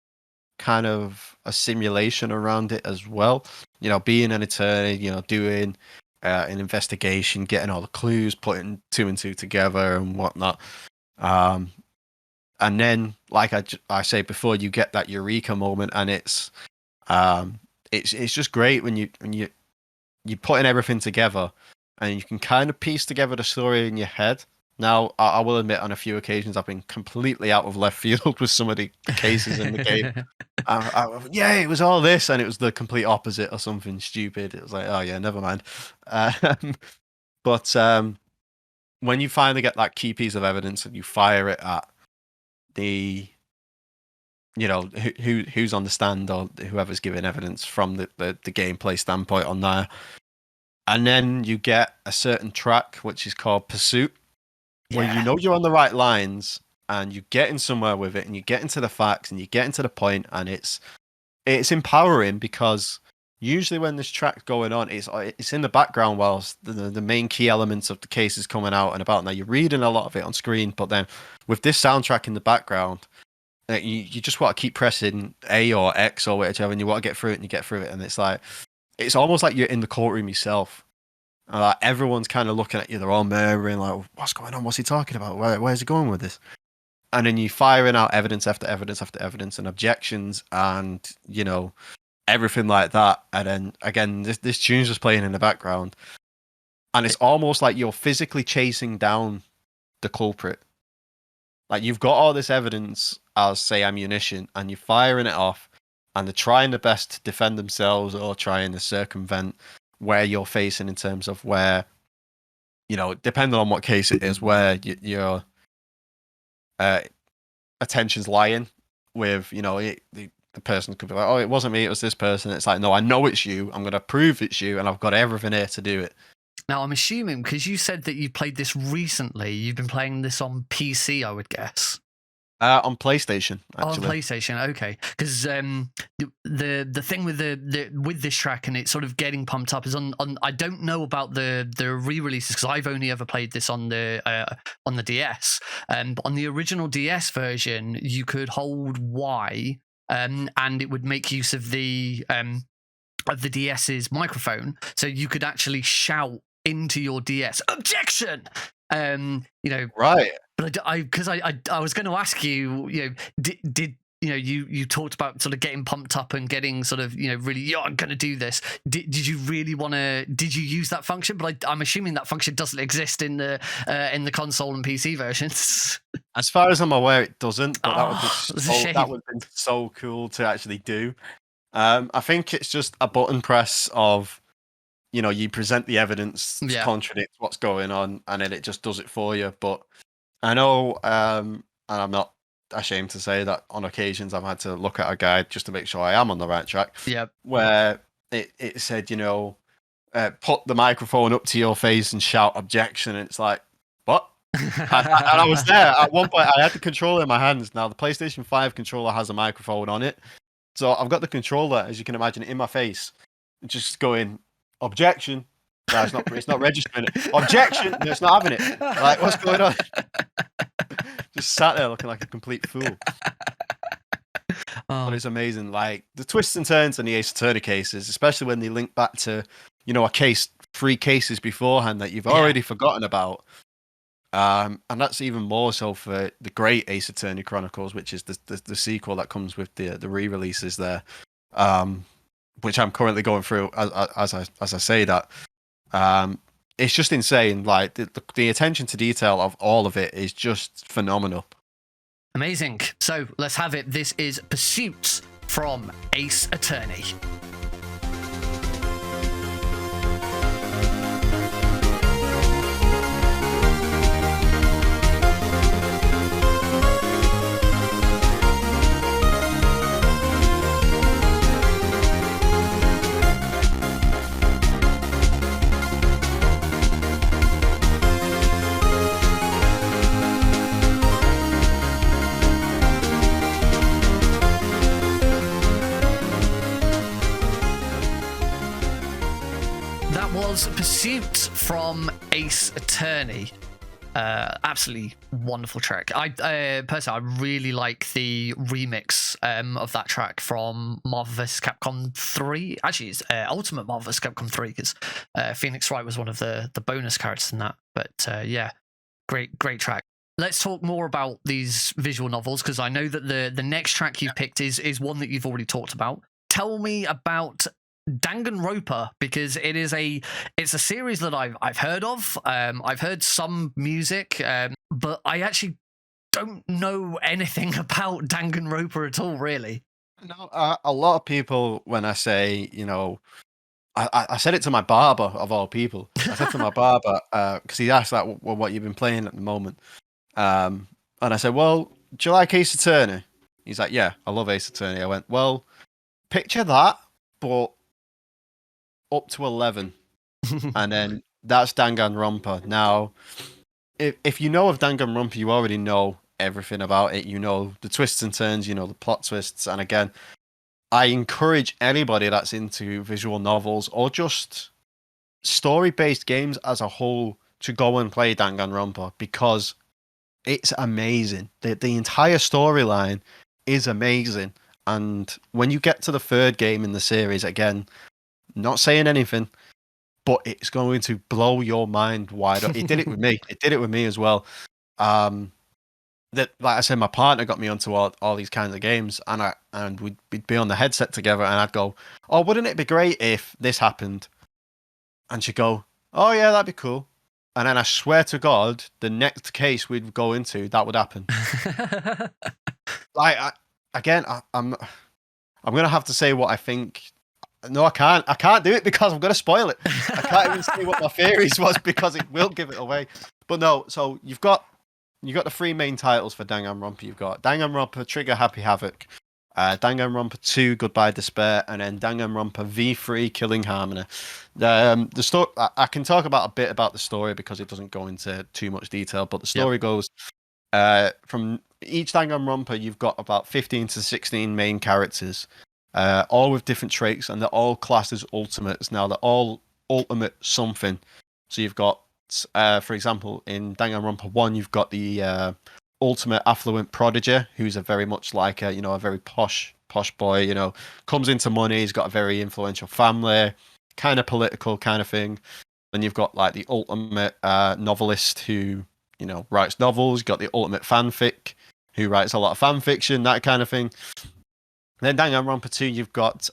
kind of a simulation around it as well. You know, being an attorney, you know, doing an investigation, getting all the clues, putting 2 and 2 together and whatnot. And then, like I say before, you get that eureka moment, and it's just great when you're putting everything together, and you can kind of piece together the story in your head. Now, I will admit, on a few occasions, I've been completely out of left field with some of the cases in the game. Yeah, it was all this, and it was the complete opposite or something stupid. It was like, oh yeah, never mind. But when you finally get that key piece of evidence and you fire it at the, you know, who's on the stand, or whoever's giving evidence from the gameplay standpoint on there, and then you get a certain track which is called Pursuit, where you know you're on the right lines, and you're getting somewhere with it, and you get into the facts, and you get into the point, and it's empowering, because usually when this track's going on, it's in the background whilst the main key elements of the case is coming out and about. Now, you're reading a lot of it on screen, but then with this soundtrack in the background, you just want to keep pressing A or X or whichever, and you want to get through it, and you get through it, and it's like, it's almost like you're in the courtroom yourself. Like, everyone's kind of looking at you, they're all murmuring, like, what's going on? What's he talking about? Where's he going with this? And then you're firing out evidence after evidence after evidence and objections, and, you know, everything like that. And then again, this tune's just playing in the background, and it's almost like you're physically chasing down the culprit. Like, you've got all this evidence as, say, ammunition, and you're firing it off, and they're trying their best to defend themselves or trying to circumvent where you're facing, in terms of where, you know, depending on what case it is, where your attention's lying with, you know, the person could be like, oh, it wasn't me, it was this person. It's like, no, I know it's you. I'm going to prove it's you, and I've got everything here to do it. Now, I'm assuming, because you said that you played this recently, you've been playing this on PC, I would guess. On PlayStation, actually. On PlayStation, okay. Because the thing with with this track and it sort of getting pumped up is on I don't know about the re-releases, because I've only ever played this on the DS. But on the original DS version, you could hold Y, and it would make use of the DS's microphone, so you could actually shout into your DS, objection. You know, right? But I was going to ask you, you know, did you talked about sort of getting pumped up and getting sort of, really, yeah, I'm going to do this. Did you really want to? Did you use that function? But I'm assuming that function doesn't exist in the console and PC versions. As far as I'm aware, it doesn't. But that would have been so cool to actually do. I think it's just a button press of, you present the evidence to contradict what's going on, and then it just does it for you. But I know, and I'm not ashamed to say that on occasions I've had to look at a guide just to make sure I am on the right track. Yeah. Where it said, put the microphone up to your face and shout objection. And it's like, what? and I was there. At one point, I had the controller in my hands. Now, the PlayStation 5 controller has a microphone on it. So I've got the controller, as you can imagine, in my face, just going, objection. No, it's not registering it. Objection. No, it's not having it. Like, what's going on? Just sat there looking like a complete fool. But it's amazing. Like, the twists and turns in the Ace Attorney cases, especially when they link back to, a case, 3 cases beforehand that you've already forgotten about. And that's even more so for the great Ace Attorney Chronicles, which is the sequel that comes with the re-releases there, which I'm currently going through as I say that. It's just insane. Like the attention to detail of all of it is just phenomenal. Amazing. So let's have it. This is Pursuits from Ace Attorney. Pursuit from Ace Attorney. Absolutely wonderful track. I personally, I really like the remix of that track from Marvel vs. Capcom 3. Actually, it's Ultimate Marvel vs. Capcom 3, because Phoenix Wright was one of the bonus characters in that. But yeah, great track. Let's talk more about these visual novels, because I know that the next track you've picked is one that you've already talked about. Tell me about Danganronpa, because it's a series that I've heard of. I've heard some music, but I actually don't know anything about Danganronpa at all, really. No, a lot of people, when I say, I said it to my barber, of all people. I said to my barber, because he asked, like, well, what you've been playing at the moment. And I said, well, do you like Ace Attorney? He's like, yeah, I love Ace Attorney. I went, well, picture that, but up to 11. And then that's Danganronpa. Now, if you know of Danganronpa, you already know everything about it. You know the twists and turns, the plot twists. And again, I encourage anybody that's into visual novels or just story-based games as a whole to go and play Danganronpa, because it's amazing. The entire storyline is amazing. And when you get to the 3rd game in the series, again, not saying anything, but it's going to blow your mind wide open. It did it with me. It did it with me as well. Like I said, my partner got me onto all these kinds of games, and we'd be on the headset together, and I'd go, oh, wouldn't it be great if this happened? And she'd go, oh yeah, that'd be cool. And then I swear to God, the next case we'd go into, that would happen. I'm gonna have to say what I think. No, I can't. I can't do it because I'm going to spoil it. I can't even say what my theories was because it will give it away. But no, so you've got the 3 main titles for Danganronpa. You've got Danganronpa Trigger Happy Havoc, Danganronpa 2 Goodbye Despair, and then Danganronpa V3 Killing Harmony. The story, I can talk about a bit about the story because it doesn't go into too much detail, but the story goes from each Danganronpa, you've got about 15 to 16 main characters. All with different traits, and they're all classed as ultimates. Now, they're all ultimate something. So you've got, for example, in Danganronpa 1, you've got the ultimate affluent prodigy, who's a very much like a very posh boy, comes into money, he's got a very influential family, kind of political kind of thing. Then you've got like the ultimate novelist who, writes novels. You've got the ultimate fanfic who writes a lot of fan fiction, that kind of thing. Then Danganronpa 2, you've got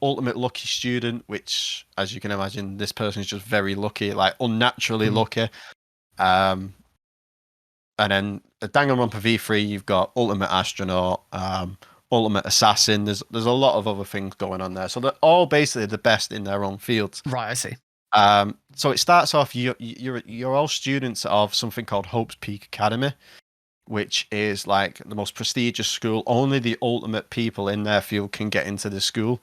Ultimate Lucky Student, which, as you can imagine, this person is just very lucky, like unnaturally lucky. And then Danganronpa V3, you've got Ultimate Astronaut, Ultimate Assassin. There's a lot of other things going on there. So they're all basically the best in their own fields. Right, I see. So it starts off, you're all students of something called Hope's Peak Academy, which is like the most prestigious school. Only the ultimate people in their field can get into the school.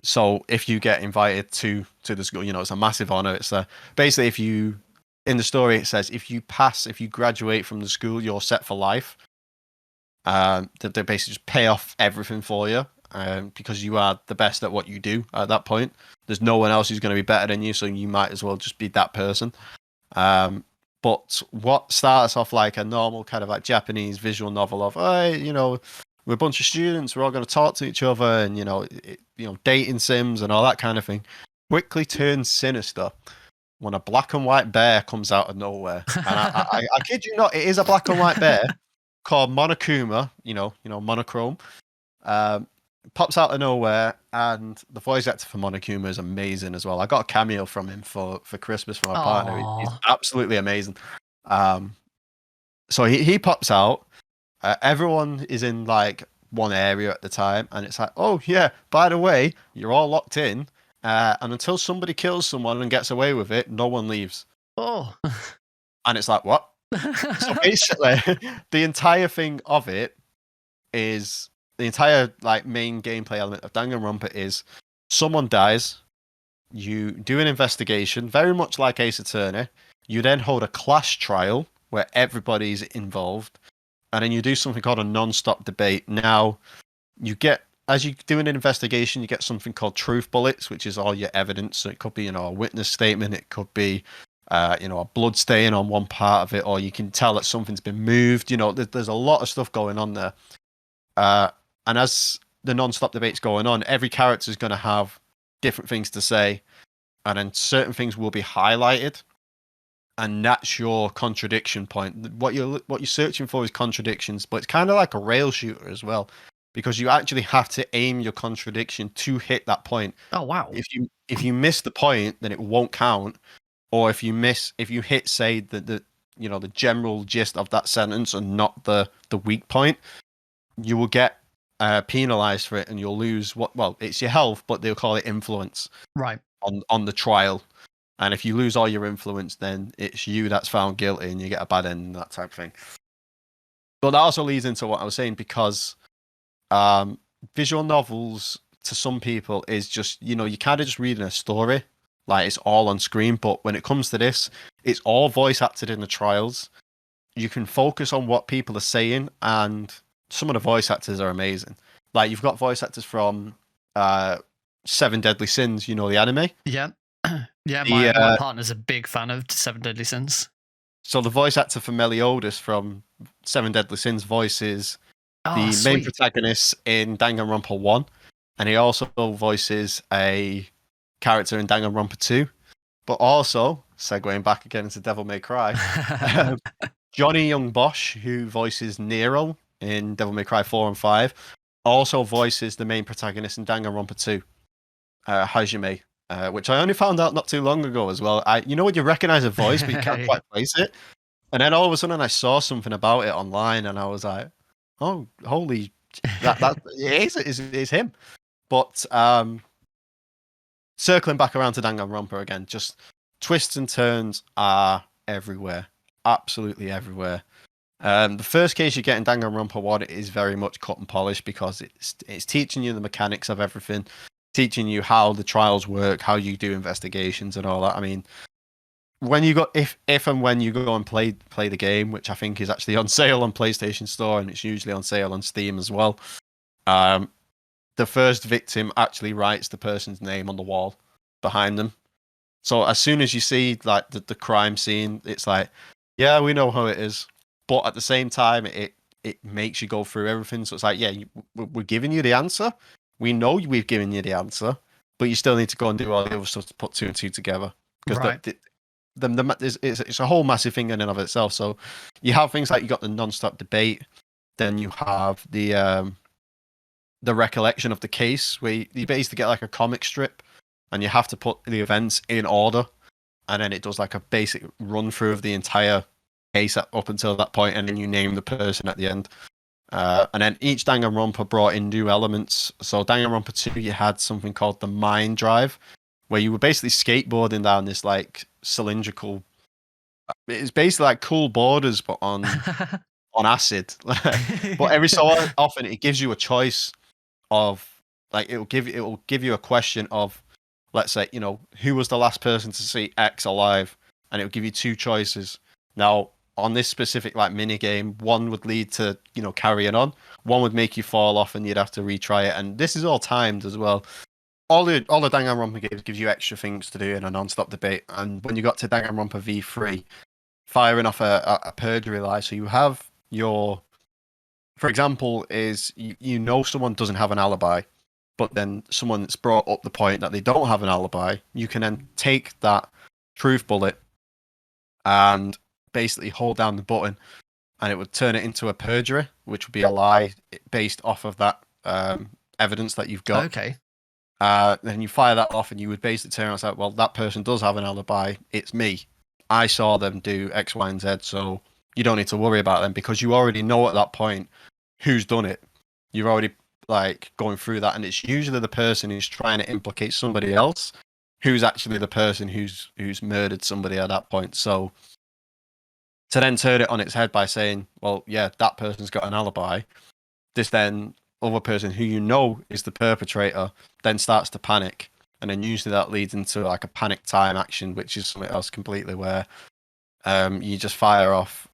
So if you get invited to the school, you know, it's a massive honor. It's basically, if you, in the story, it says if you graduate from the school, you're set for life. That they basically just pay off everything for you, because you are the best at what you do at that point. There's no one else who's going to be better than you, so you might as well just be that person. But what starts off like a normal kind of like Japanese visual novel of, hey, you know, we're a bunch of students, we're all going to talk to each other, and you know, dating sims and all that kind of thing, quickly turns sinister when a black and white bear comes out of nowhere. And I kid you not, it is a black and white bear called Monokuma, you know, monochrome. Pops out of nowhere, and the voice actor for Monokuma is amazing as well. I got a cameo from him for Christmas from my partner. He's absolutely amazing. So he pops out. Everyone is in like one area at the time, and it's like, oh yeah, by the way, you're all locked in, and until somebody kills someone and gets away with it, no one leaves. Oh. And it's like, what? So basically, the entire thing of it is, the entire like main gameplay element of Danganronpa is someone dies, you do an investigation, very much like Ace Attorney. You then hold a class trial where everybody's involved, and then you do something called a non-stop debate. Now, you get, as you do an investigation, you get something called truth bullets, which is all your evidence. So it could be, a witness statement, it could be a blood stain on one part of it, or you can tell that something's been moved. There's a lot of stuff going on there. And as the non-stop debate's going on, every character is going to have different things to say, and then certain things will be highlighted, and that's your contradiction point. What you're searching for is contradictions, but it's kind of like a rail shooter as well, because you actually have to aim your contradiction to hit that point. Oh wow! If you miss the point, then it won't count. Or if you hit, say, the general gist of that sentence and not the weak point, you will get penalized for it, and you'll lose it's your health, but they'll call it influence, right, on the trial. And if you lose all your influence, then it's you that's found guilty, and you get a bad end, that type of thing. But that also leads into what I was saying, because visual novels to some people is just, you're kind of just reading a story, like it's all on screen. But when it comes to this, it's all voice acted in the trials. You can focus on what people are saying, and some of the voice actors are amazing. Like, you've got voice actors from Seven Deadly Sins, the anime. Yeah. Yeah, my partner's a big fan of Seven Deadly Sins. So the voice actor for Meliodas from Seven Deadly Sins voices the main protagonist in Danganronpa 1, and he also voices a character in Danganronpa 2. But also, segueing back again into Devil May Cry, Johnny Young Bosch, who voices Nero in Devil May Cry 4 and 5, also voices the main protagonist in Danganronpa 2, Hajime, which I only found out not too long ago as well. When you recognize a voice but you can't quite place it, and then all of a sudden I saw something about it online, and I was like, oh, holy, that is him. But circling back around to Danganronpa again, just twists and turns are everywhere, absolutely everywhere. The first case you get in Danganronpa 1 is very much cut and polished, because it's teaching you the mechanics of everything, teaching you how the trials work, how you do investigations and all that. I mean, when you go, if and when you go and play the game, which I think is actually on sale on PlayStation Store, and it's usually on sale on Steam as well, the first victim actually writes the person's name on the wall behind them. So as soon as you see like the crime scene, it's like, yeah, we know how it is. But at the same time, it makes you go through everything. So it's like, yeah, we're giving you the answer. We know we've given you the answer, but you still need to go and do all the other stuff to put two and two together. Because it's a whole massive thing in and of itself. So you have things like you got the non-stop debate, then you have the recollection of the case, where you basically get like a comic strip, and you have to put the events in order, and then it does like a basic run through of the entire case up until that point, and then you name the person at the end. And then each Danganronpa brought in new elements. So Danganronpa 2, you had something called the Mind Drive, where you were basically skateboarding down this like cylindrical. It's basically like Cool Borders, but on acid. But every so often, it gives you a choice of like it will give you a question of, let's say, who was the last person to see X alive, and it will give you two choices. Now, on this specific like mini game, one would lead to carrying on, one would make you fall off and you'd have to retry it, and this is all timed as well. All the Danganronpa games gives you extra things to do in a non-stop debate, and when you got to Danganronpa V3, firing off a perjury lie, so you have your, for example, is someone doesn't have an alibi, but then someone's brought up the point that they don't have an alibi. You can then take that truth bullet and basically hold down the button, and it would turn it into a perjury, which would be a lie based off of that evidence that you've got. Okay. Then you fire that off, and you would basically turn around and say, well, that person does have an alibi. It's me. I saw them do X, Y, and Z, so you don't need to worry about them, because you already know at that point who's done it. You're already like going through that, and it's usually the person who's trying to implicate somebody else who's actually the person who's murdered somebody at that point. So to then turn it on its head by saying, well, yeah, that person's got an alibi, this then other person who is the perpetrator then starts to panic, and then usually that leads into like a panic time action, which is something else completely, where you just fire off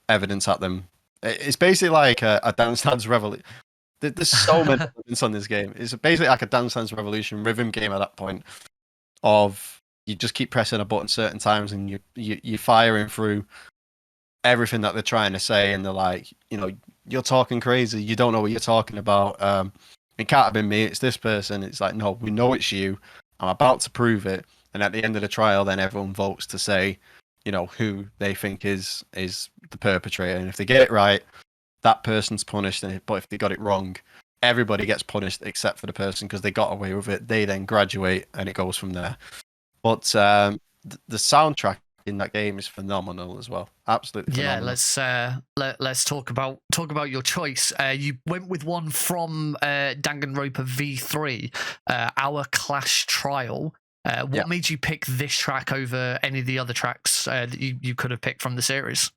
evidence at them. It's basically like a Dance Dance Revolution. There's so many elements on this game. It's basically like a Dance Dance Revolution rhythm game at that point, of you just keep pressing a button certain times, and you're firing through everything that they're trying to say, and they're like, you're talking crazy, you don't know what you're talking about. It can't have been me, it's this person. It's like, no, we know it's you. I'm about to prove it. And at the end of the trial, then everyone votes to say, who they think is the perpetrator. And if they get it right, that person's punished. But if they got it wrong, everybody gets punished except for the person, because they got away with it. They then graduate, and it goes from there. But the soundtrack in that game is phenomenal as well. Absolutely phenomenal. Yeah, let's talk about your choice. You went with one from Danganronpa V3, Our Clash Trial. What made you pick this track over any of the other tracks that you could have picked from the series?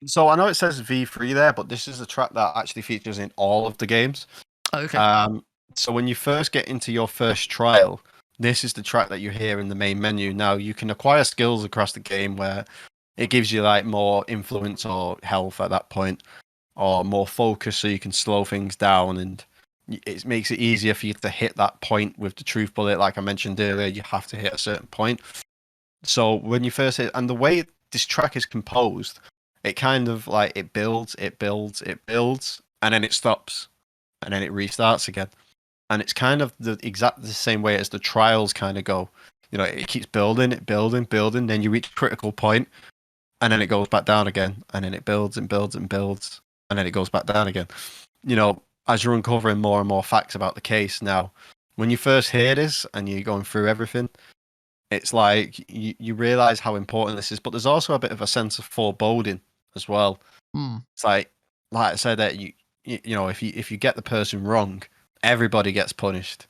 So I know it says V3 there, but this is a track that actually features in all of the games. Okay. So when you first get into your first trial, this is the track that you hear in the main menu. Now, you can acquire skills across the game where it gives you like more influence or health at that point, or more focus, so you can slow things down, and it makes it easier for you to hit that point with the truth bullet. Like I mentioned earlier, you have to hit a certain point. So when you first hit, and the way this track is composed, it kind of like it builds, and then it stops, and then it restarts again. And it's kind of the same way as the trials kind of go. It keeps building, then you reach a critical point, and then it goes back down again, and then it builds, and then it goes back down again. As you're uncovering more and more facts about the case. Now, when you first hear this and you're going through everything, it's like you realize how important this is, but there's also a bit of a sense of foreboding as well. It's like I said, that if you get the person wrong, everybody gets punished,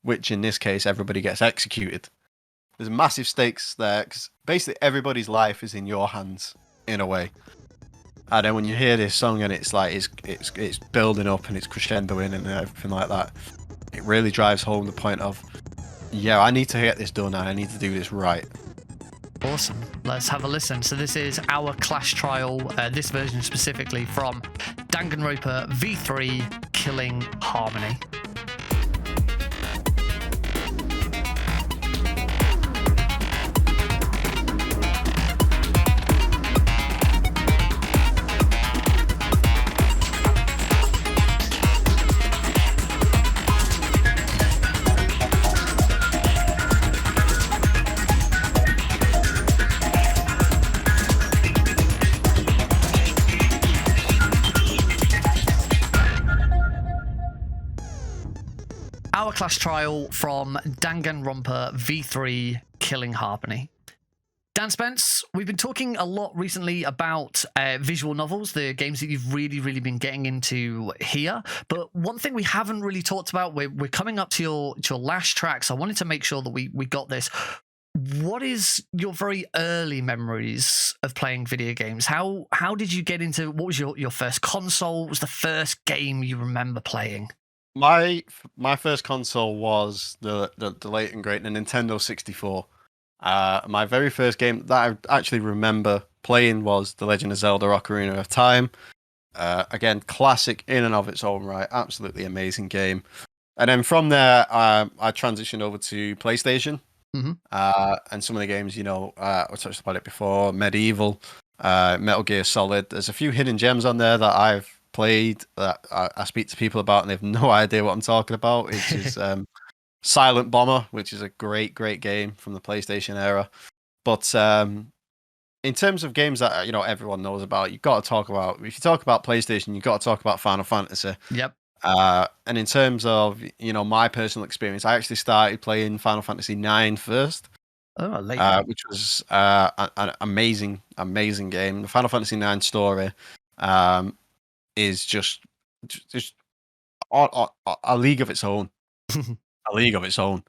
which in this case, everybody gets executed. There's massive stakes there, because basically everybody's life is in your hands in a way. And then when you hear this song, and it's like it's building up, and it's crescendoing and everything like that, it really drives home the point of, I need to get this done, and I need to do this right. Awesome. Let's have a listen. So this is Our Clash Trial, this version specifically from Danganronpa V3 Killing Harmony. Hour Clash Trial from Danganronpa V3 Killing Harmony. DanSpence, we've been talking a lot recently about visual novels, the games that you've really been getting into here. But one thing we haven't really talked about, we're coming up to your last track, so I wanted to make sure that we got this. What is your very early memories of playing video games? How did you get into, what was your first console? What was the first game you remember playing? My first console was the late and great Nintendo 64. My very first game that I actually remember playing was The Legend of Zelda: Ocarina of Time. Again, classic in and of its own right, absolutely amazing game. And then from there, I transitioned over to PlayStation. Mm-hmm. And some of the games, I touched about it before, Medieval, Metal Gear Solid. There's a few hidden gems on there that I've played that I speak to people about and they have no idea what I'm talking about, which is Silent Bomber, which is a great game from the PlayStation era. But in terms of games that everyone knows about, you've got to talk about. If you talk about PlayStation, you've got to talk about Final Fantasy. Yep. And in terms of my personal experience, I actually started playing Final Fantasy 9 first. Oh, late. Which was an amazing game. The Final Fantasy 9 story is just a league of its own. A league of its own.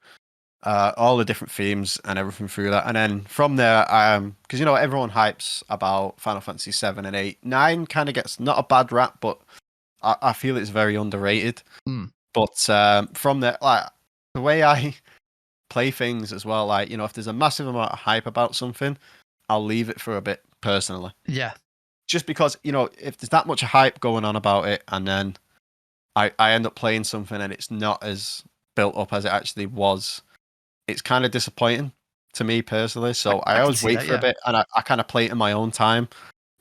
All the different themes and everything through that. And then from there, because everyone hypes about Final Fantasy 7 and 8. 9 kind of gets not a bad rap, but I feel it's very underrated. But from there, like the way I play things as well, like if there's a massive amount of hype about something, I'll leave it for a bit personally. Yeah. Just because if there's that much hype going on about it, and then I end up playing something and it's not as built up as it actually was, it's kind of disappointing to me personally. So I always wait for a bit, and I kind of play it in my own time.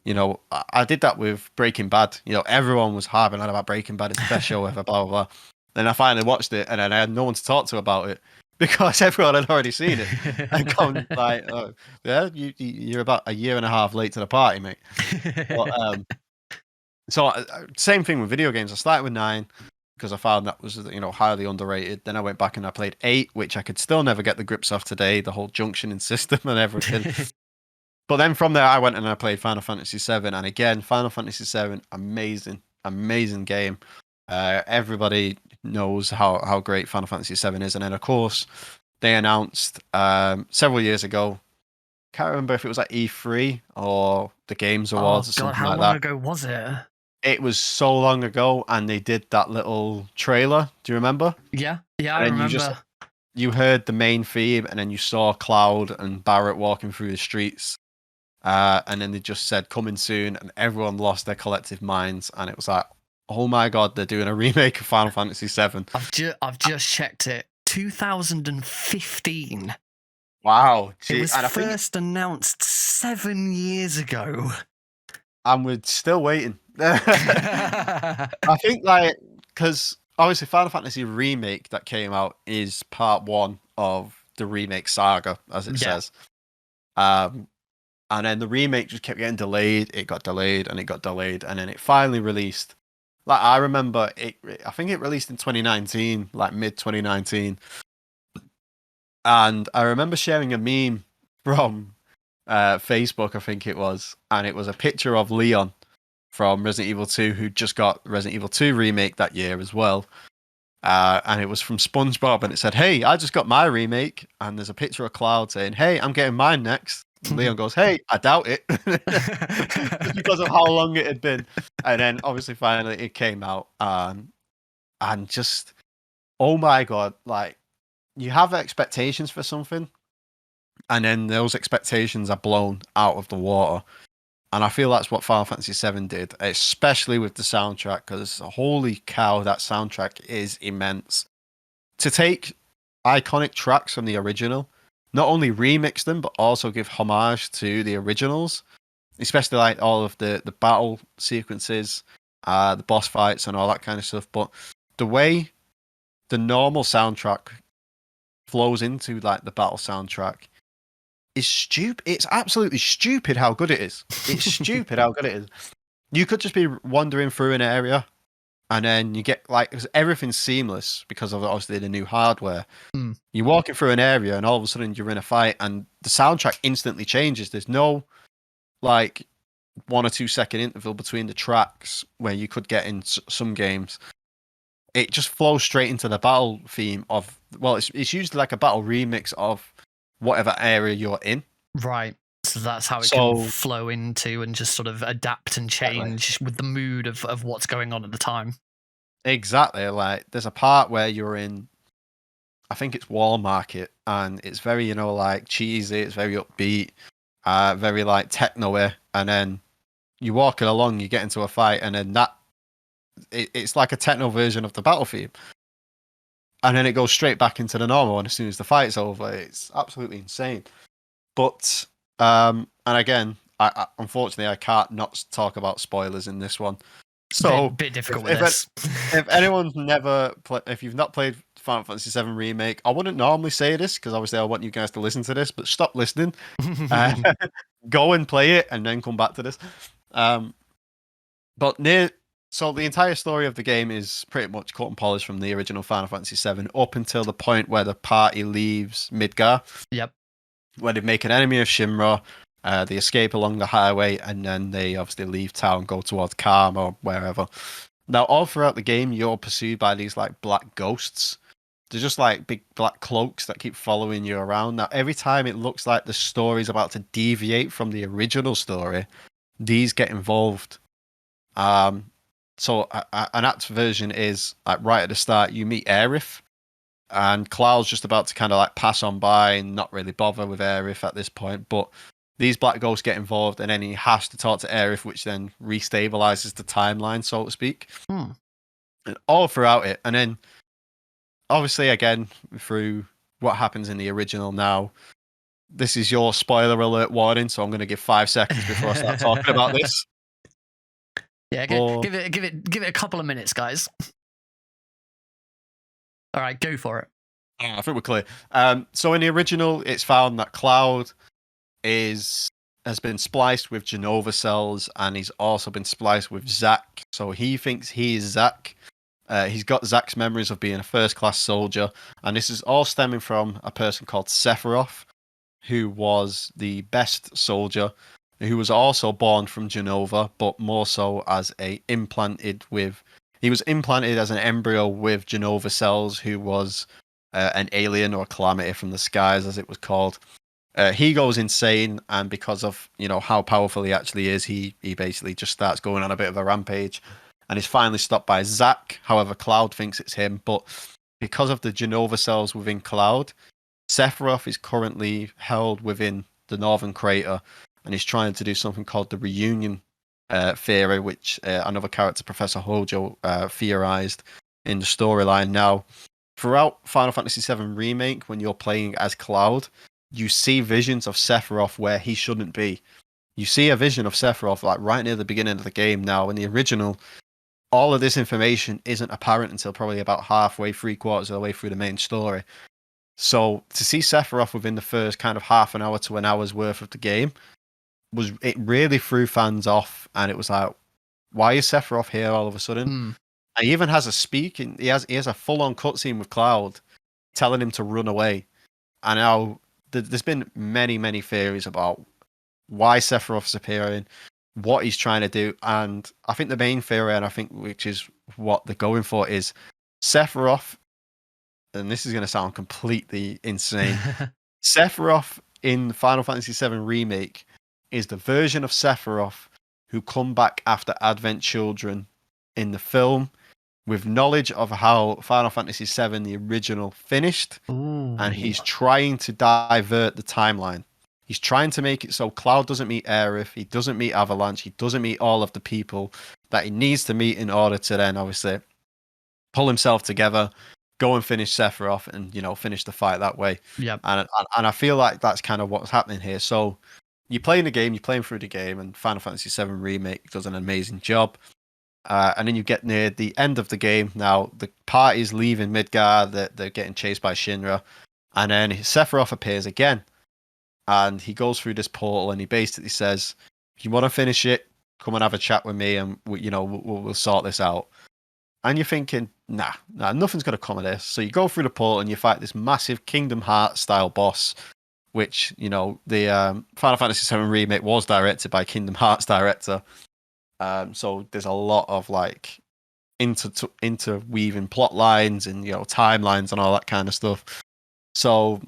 I did that with Breaking Bad. Everyone was harping on about Breaking Bad. It's the best show ever, blah, blah, blah. Then I finally watched it, and then I had no one to talk to about it because everyone had already seen it. And gone like, oh, yeah, you're about a year and a half late to the party, mate. But, so same thing with video games. I started with 9 because I found that was highly underrated. Then I went back and I played 8, which I could still never get the grips of today. The whole junctioning system and everything. But then from there, I went and I played Final Fantasy 7, and again, Final Fantasy 7, amazing game. Everybody knows how great Final Fantasy 7 is, and then of course they announced several years ago. Can't remember if it was like E3 or the Games Awards or something how like long that. ago was it? It was so long ago, and they did that little trailer. Do you remember? Yeah, I remember. You heard the main theme, and then you saw Cloud and Barrett walking through the streets. And then they just said coming soon, and everyone lost their collective minds, and it was like, oh my god, they're doing a remake of Final Fantasy VII. I've just checked it. 2015. Wow. It was first announced 7 years ago. And we're still waiting. I think because obviously Final Fantasy Remake that came out is part 1 of the remake saga, as it says. And then the remake just kept getting delayed. It got delayed, and it got delayed, and then it finally released. Like I remember it. I think it released in 2019, like mid 2019. And I remember sharing a meme from Facebook, I think it was, and it was a picture of Leon from Resident Evil 2, who just got Resident Evil 2 remake that year as well. And it was from SpongeBob, and it said, "Hey, I just got my remake," and there's a picture of Cloud saying, "Hey, I'm getting mine next." Leon goes, "Hey, I doubt it," just because of how long it had been. And then obviously finally it came out, and just, oh my god, like you have expectations for something, and then those expectations are blown out of the water. And I feel that's what Final Fantasy VII did, especially with the soundtrack, because holy cow, that soundtrack is immense. To take iconic tracks from the original, not only remix them, but also give homage to the originals, especially like all of the battle sequences, the boss fights and all that kind of stuff. But the way the normal soundtrack flows into like the battle soundtrack is stupid. It's absolutely stupid how good it is. It's stupid how good it is. You could just be wandering through an area and then you get like everything's seamless because of obviously the new hardware. Mm. You're walking through an area, and all of a sudden you're in a fight, and the soundtrack instantly changes. There's no like 1 or 2 second interval between the tracks where you could get in some games. It just flows straight into the battle theme of, well, it's usually like a battle remix of whatever area you're in. Right. So that's how it So- can flow into and just sort of adapt and change with the mood of what's going on at the time. Exactly. Like there's a part where you're in, I think it's Wall Market, and it's very, you know, like cheesy, it's very upbeat, very like techno-y, and then you're walking along, you get into a fight, and then it's like a techno version of the battle theme. And then it goes straight back into the normal one as soon as the fight's over. It's absolutely insane. But and again, I unfortunately I can't not talk about spoilers in this one. So bit difficult if, with this. if anyone's never if you've not played Final Fantasy VII Remake, I wouldn't normally say this because obviously I want you guys to listen to this, but stop listening. Go and play it and then come back to this. So the entire story of the game is pretty much cut and polished from the original Final Fantasy VII up until the point where the party leaves Midgar. Yep. Where they make an enemy of Shinra, they escape along the highway, and then they obviously leave town, go towards Karm or wherever. Now, all throughout the game, you're pursued by these like black ghosts. They're just like big black cloaks that keep following you around. Now, every time it looks like the story's about to deviate from the original story, these get involved. So an apt version is like right at the start, you meet Aerith, and Cloud's just about to kind of like pass on by and not really bother with Aerith at this point. But these black ghosts get involved, and then he has to talk to Aerith, which then restabilizes the timeline, so to speak. Hmm. And all throughout it, and then obviously again through what happens in the original. Now, this is your spoiler alert warning, so I'm going to give 5 seconds before I start talking about this. Yeah, give it a couple of minutes, guys. All right, go for it. I think we're clear. So in the original, it's found that Cloud has been spliced with Genova cells, and he's also been spliced with Zack. So he thinks he is Zack. He's got Zack's memories of being a first-class soldier, and this is all stemming from a person called Sephiroth, who was the best soldier, who was also born from Genova, but more so as he was implanted as an embryo with Genova cells, who was an alien or calamity from the skies, as it was called. He goes insane, and because of how powerful he actually is, he basically just starts going on a bit of a rampage, and is finally stopped by Zack. However, Cloud thinks it's him, but because of the Genova cells within Cloud, Sephiroth is currently held within the Northern Crater, and he's trying to do something called the Reunion theory, which another character, Professor Hojo, theorized in the storyline. Now, throughout Final Fantasy VII Remake, when you're playing as Cloud, you see visions of Sephiroth where he shouldn't be. You see a vision of Sephiroth like right near the beginning of the game. Now, in the original, all of this information isn't apparent until probably about halfway, 3/4 of the way through the main story. So to see Sephiroth within the first kind of half an hour to an hour's worth of the game, it really threw fans off, and it was like, why is Sephiroth here all of a sudden? Hmm. And he even has a he has a full-on cutscene with Cloud telling him to run away. And now there's been many theories about why Sephiroth's appearing, what he's trying to do, and I think the main theory, and I think which is what they're going for, is Sephiroth, and this is going to sound completely insane, Sephiroth in Final Fantasy VII Remake is the version of Sephiroth who come back after Advent Children in the film, with knowledge of how Final Fantasy VII, the original, finished. Ooh. And he's trying to divert the timeline. He's trying to make it so Cloud doesn't meet Aerith, he doesn't meet Avalanche, he doesn't meet all of the people that he needs to meet in order to then obviously pull himself together, go and finish Sephiroth, and finish the fight that way. Yep. And I feel like that's kind of what's happening here. So you're playing the game, you're playing through the game, and Final Fantasy VII Remake does an amazing job. And then you get near the end of the game. Now the party's leaving Midgar, they're getting chased by Shinra, and then Sephiroth appears again, and he goes through this portal, and he basically says, "If you want to finish it, come and have a chat with me, and we'll sort this out." And you're thinking, nah, nothing's going to come of this. So you go through the portal and you fight this massive Kingdom Hearts style boss, which, you know, the Final Fantasy VII Remake was directed by Kingdom Hearts director. So there's a lot of like interweaving plot lines and, you know, timelines and all that kind of stuff. So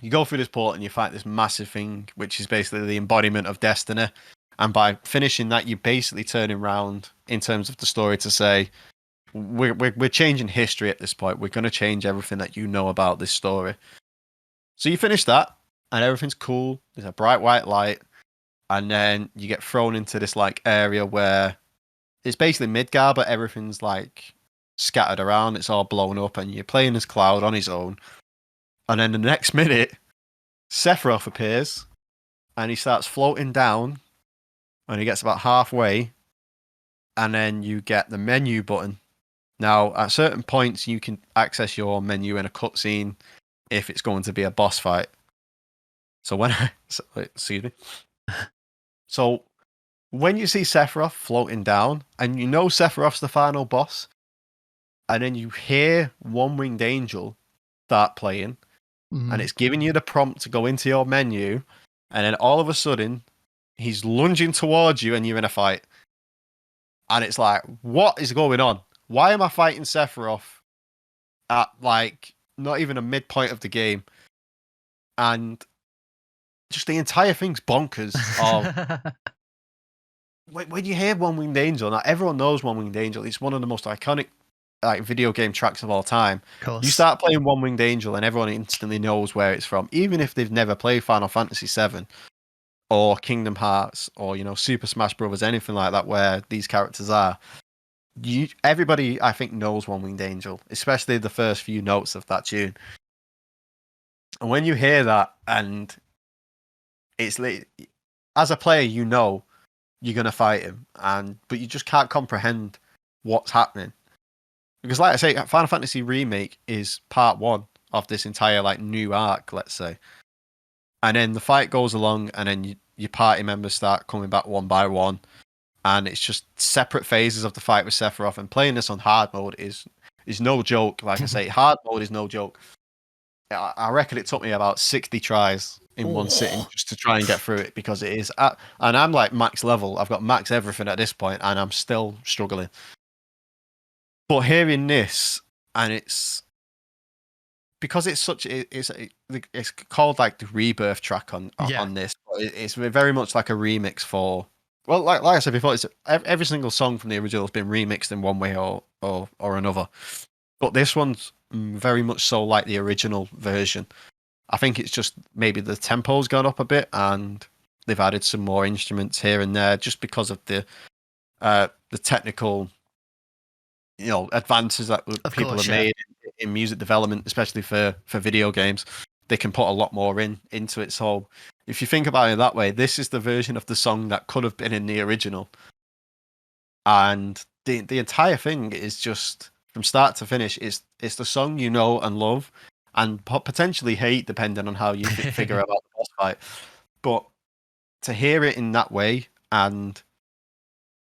you go through this portal and you fight this massive thing, which is basically the embodiment of destiny. And by finishing that, you're basically turning around in terms of the story to say, we're changing history at this point. We're going to change everything that you know about this story. So you finish that, and everything's cool. There's a bright white light, and then you get thrown into this like area where it's basically Midgar, but everything's like scattered around. It's all blown up, and you're playing as Cloud on his own. And then the next minute, Sephiroth appears, and he starts floating down, and he gets about halfway, and then you get the menu button. Now, at certain points, you can access your menu in a cutscene if it's going to be a boss fight. So excuse me. So when you see Sephiroth floating down, and you know Sephiroth's the final boss, and then you hear One Winged Angel start playing, and it's giving you the prompt to go into your menu, and then all of a sudden, he's lunging towards you, and you're in a fight. And it's like, what is going on? Why am I fighting Sephiroth at, like, not even a midpoint of the game? And just the entire thing's bonkers. When you hear One Winged Angel, now everyone knows One Winged Angel. It's one of the most iconic like video game tracks of all time. Of course. You start playing One Winged Angel and everyone instantly knows where it's from, even if they've never played Final Fantasy VII or Kingdom Hearts or, you know, Super Smash Brothers, anything like that where these characters are. Everybody, I think, knows One Winged Angel, especially the first few notes of that tune. And when you hear that, and it's as a player, you know you're gonna fight him, but you just can't comprehend what's happening because, like I say, Final Fantasy Remake is part one of this entire like new arc, let's say. And then the fight goes along, and then your party members start coming back one by one. And it's just separate phases of the fight with Sephiroth. And playing this on hard mode is no joke. Like I say, hard mode is no joke. I reckon it took me about 60 tries in one sitting just to try and get through it because it is. And I'm like max level. I've got max everything at this point, and I'm still struggling. But hearing this, and it's because it's such it's called like the Rebirth track on this. But it's very much like a remix for. Well, like I said before, it's every single song from the original has been remixed in one way or another. But this one's very much so like the original version. I think it's just maybe the tempo's gone up a bit and they've added some more instruments here and there just because of the technical, you know, advances that people have made in music development, especially for video games. They can put a lot more into it. So if you think about it that way, this is the version of the song that could have been in the original. And the entire thing is just from start to finish. It's the song you know and love, and potentially hate depending on how you figure about the boss fight. But to hear it in that way and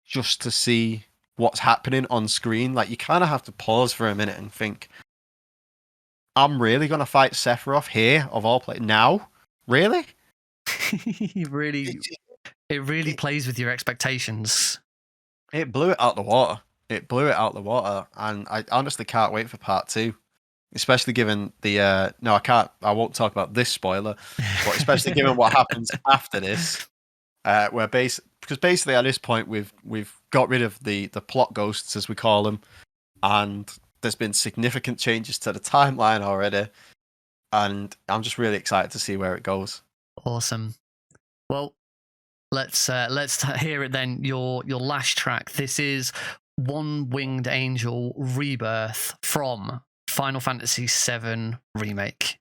just to see what's happening on screen, like you kind of have to pause for a minute and think, I'm really going to fight Sephiroth here of all places now? Really? It really plays with your expectations. It blew it out the water. And I honestly can't wait for part 2. Especially given the I won't talk about this spoiler, but especially given what happens after this, because basically at this point we've got rid of the plot ghosts, as we call them, and there's been significant changes to the timeline already, and I'm just really excited to see where it goes. Awesome. Well, let's hear it then. Your last track. This is One Winged Angel Rebirth from Final Fantasy VII Remake.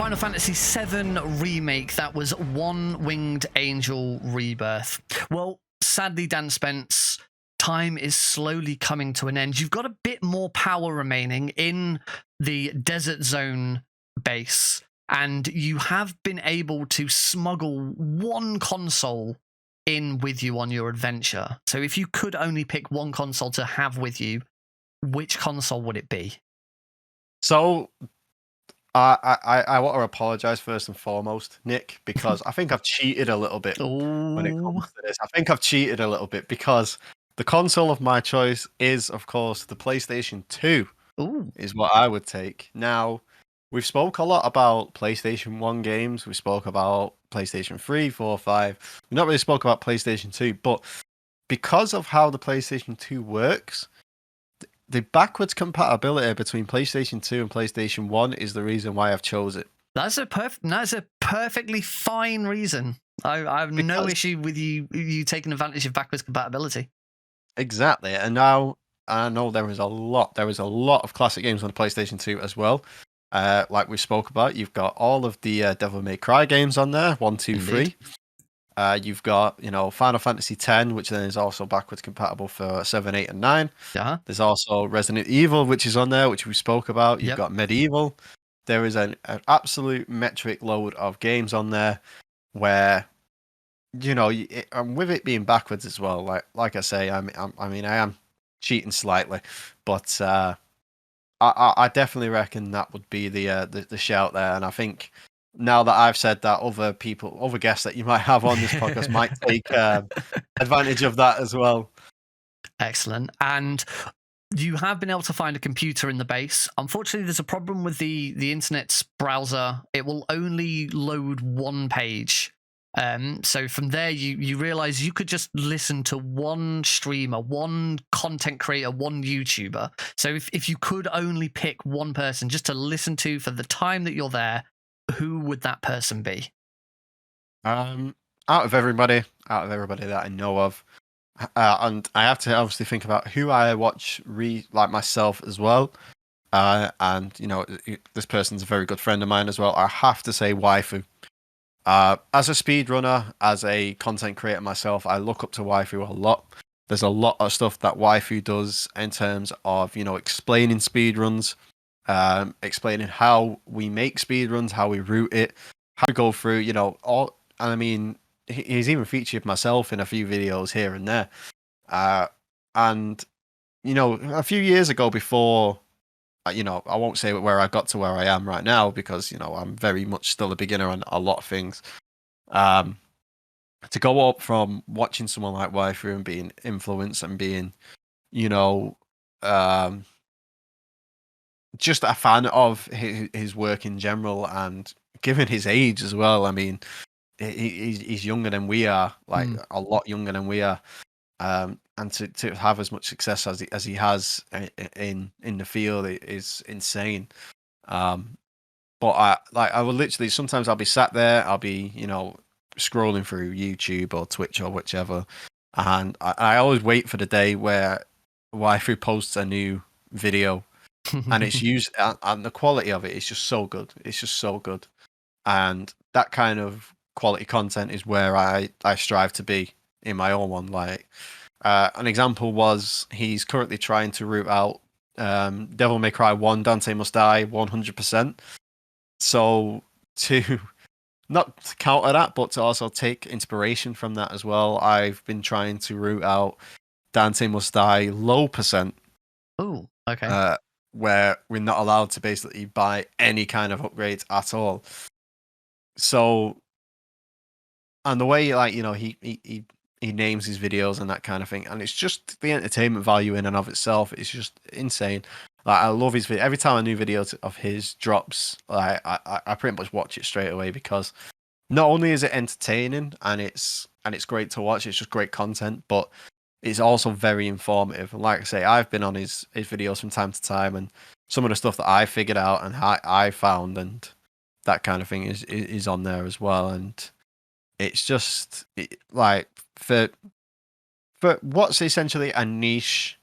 Final Fantasy VII Remake, that was One Winged Angel Rebirth. Well, sadly, DanSpence, time is slowly coming to an end. You've got a bit more power remaining in the Desert Zone base, and you have been able to smuggle one console in with you on your adventure. So if you could only pick one console to have with you, which console would it be? So I want to apologize first and foremost, Nick, because I think I've cheated a little bit when it comes to this. I think I've cheated a little bit because the console of my choice is, of course, the PlayStation 2. Ooh. Is what I would take. Now, we've spoke a lot about PlayStation 1 games. We spoke about PlayStation 3, 4, 5. We've not really spoke about PlayStation 2, but because of how the PlayStation 2 works, the backwards compatibility between PlayStation 2 and PlayStation 1 is the reason why I've chose it. That's a perfectly fine reason. I have no issue with you taking advantage of backwards compatibility. Exactly. And now I know there is a lot of classic games on the PlayStation 2 as well. Like we spoke about, you've got all of the Devil May Cry games on there, 1, 2, 3. You've got, Final Fantasy X, which then is also backwards compatible for 7, 8, and 9. Yeah. There's also Resident Evil, which is on there, which we spoke about. You've got Medieval. There is an absolute metric load of games on there where, and with it being backwards as well. Like I say, I am cheating slightly, but I definitely reckon that would be the shout there. And I think now that I've said that, other guests that you might have on this podcast might take advantage of that as well. Excellent. And you have been able to find a computer in the base. Unfortunately, there's a problem with the internet's browser. It will only load one page. So from there, you realize you could just listen to one streamer, one content creator, one YouTuber. So if you could only pick one person just to listen to for the time that you're there, who would that person be? Out of everybody that I know of, and I have to obviously think about who I watch like myself as well. And this person's a very good friend of mine as well. I have to say Waifu. As a speedrunner, as a content creator myself, I look up to Waifu a lot. There's a lot of stuff that Waifu does in terms of, explaining speedruns, explaining how we make speedruns, how we route it, how we go through, all. And I mean, he's even featured myself in a few videos here and there. And, a few years ago before, I won't say where I got to where I am right now because, I'm very much still a beginner on a lot of things. To go up from watching someone like Waifu and being influenced and being, just a fan of his work in general, and given his age as well, I mean, he's younger than we are, like a lot younger than we are. And to have as much success as he has in the field is insane. But I will literally, sometimes I'll be sat there, I'll be scrolling through YouTube or Twitch or whichever, and I always wait for the day where Waifu posts a new video, and it's used, and the quality of it is just so good. It's just so good, and that kind of quality content is where I strive to be in my own one. Like an example was he's currently trying to root out Devil May Cry 1 Dante Must Die 100%. So to not to counter that, but to also take inspiration from that as well, I've been trying to root out Dante Must Die low percent. Oh, okay. Where we're not allowed to basically buy any kind of upgrades at all. So, and the way he names his videos and that kind of thing, and it's just the entertainment value in and of itself is just insane. Like, I love his video. Every time a new video of his drops, like I pretty much watch it straight away, because not only is it entertaining and it's great to watch, it's just great content, but it's also very informative. And like I say, I've been on his videos from time to time, and some of the stuff that I figured out and I found and that kind of thing is on there as well. And it's just like for what's essentially a niche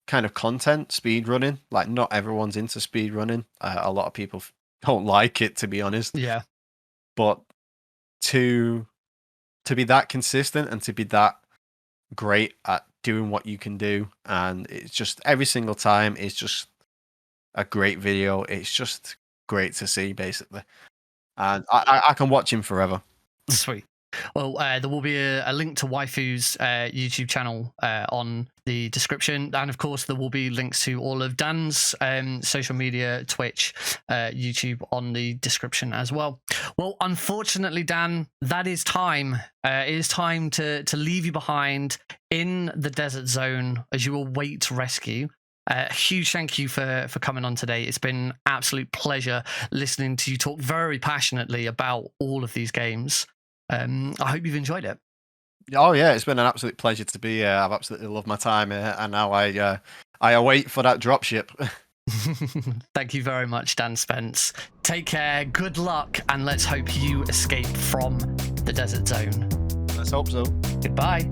kind of content, speedrunning. Like, not everyone's into speedrunning. A lot of people don't like it, to be honest. Yeah. But to be that consistent and to be that great at doing what you can do, and it's just every single time it's just a great video. It's just great to see, basically, and I can watch him forever. Sweet. Well, there will be a link to Waifu's YouTube channel on the description. And of course, there will be links to all of Dan's social media, Twitch, YouTube on the description as well. Well, unfortunately, Dan, that is time. It is time to leave you behind in the desert zone as you await rescue. A huge thank you for coming on today. It's been an absolute pleasure listening to you talk very passionately about all of these games. I hope you've enjoyed it. Oh yeah, it's been an absolute pleasure to be here. I've absolutely loved my time here, and now I await for that dropship. Thank you very much, DanSpence. Take care, good luck, and let's hope you escape from the desert zone. Let's hope so. Goodbye.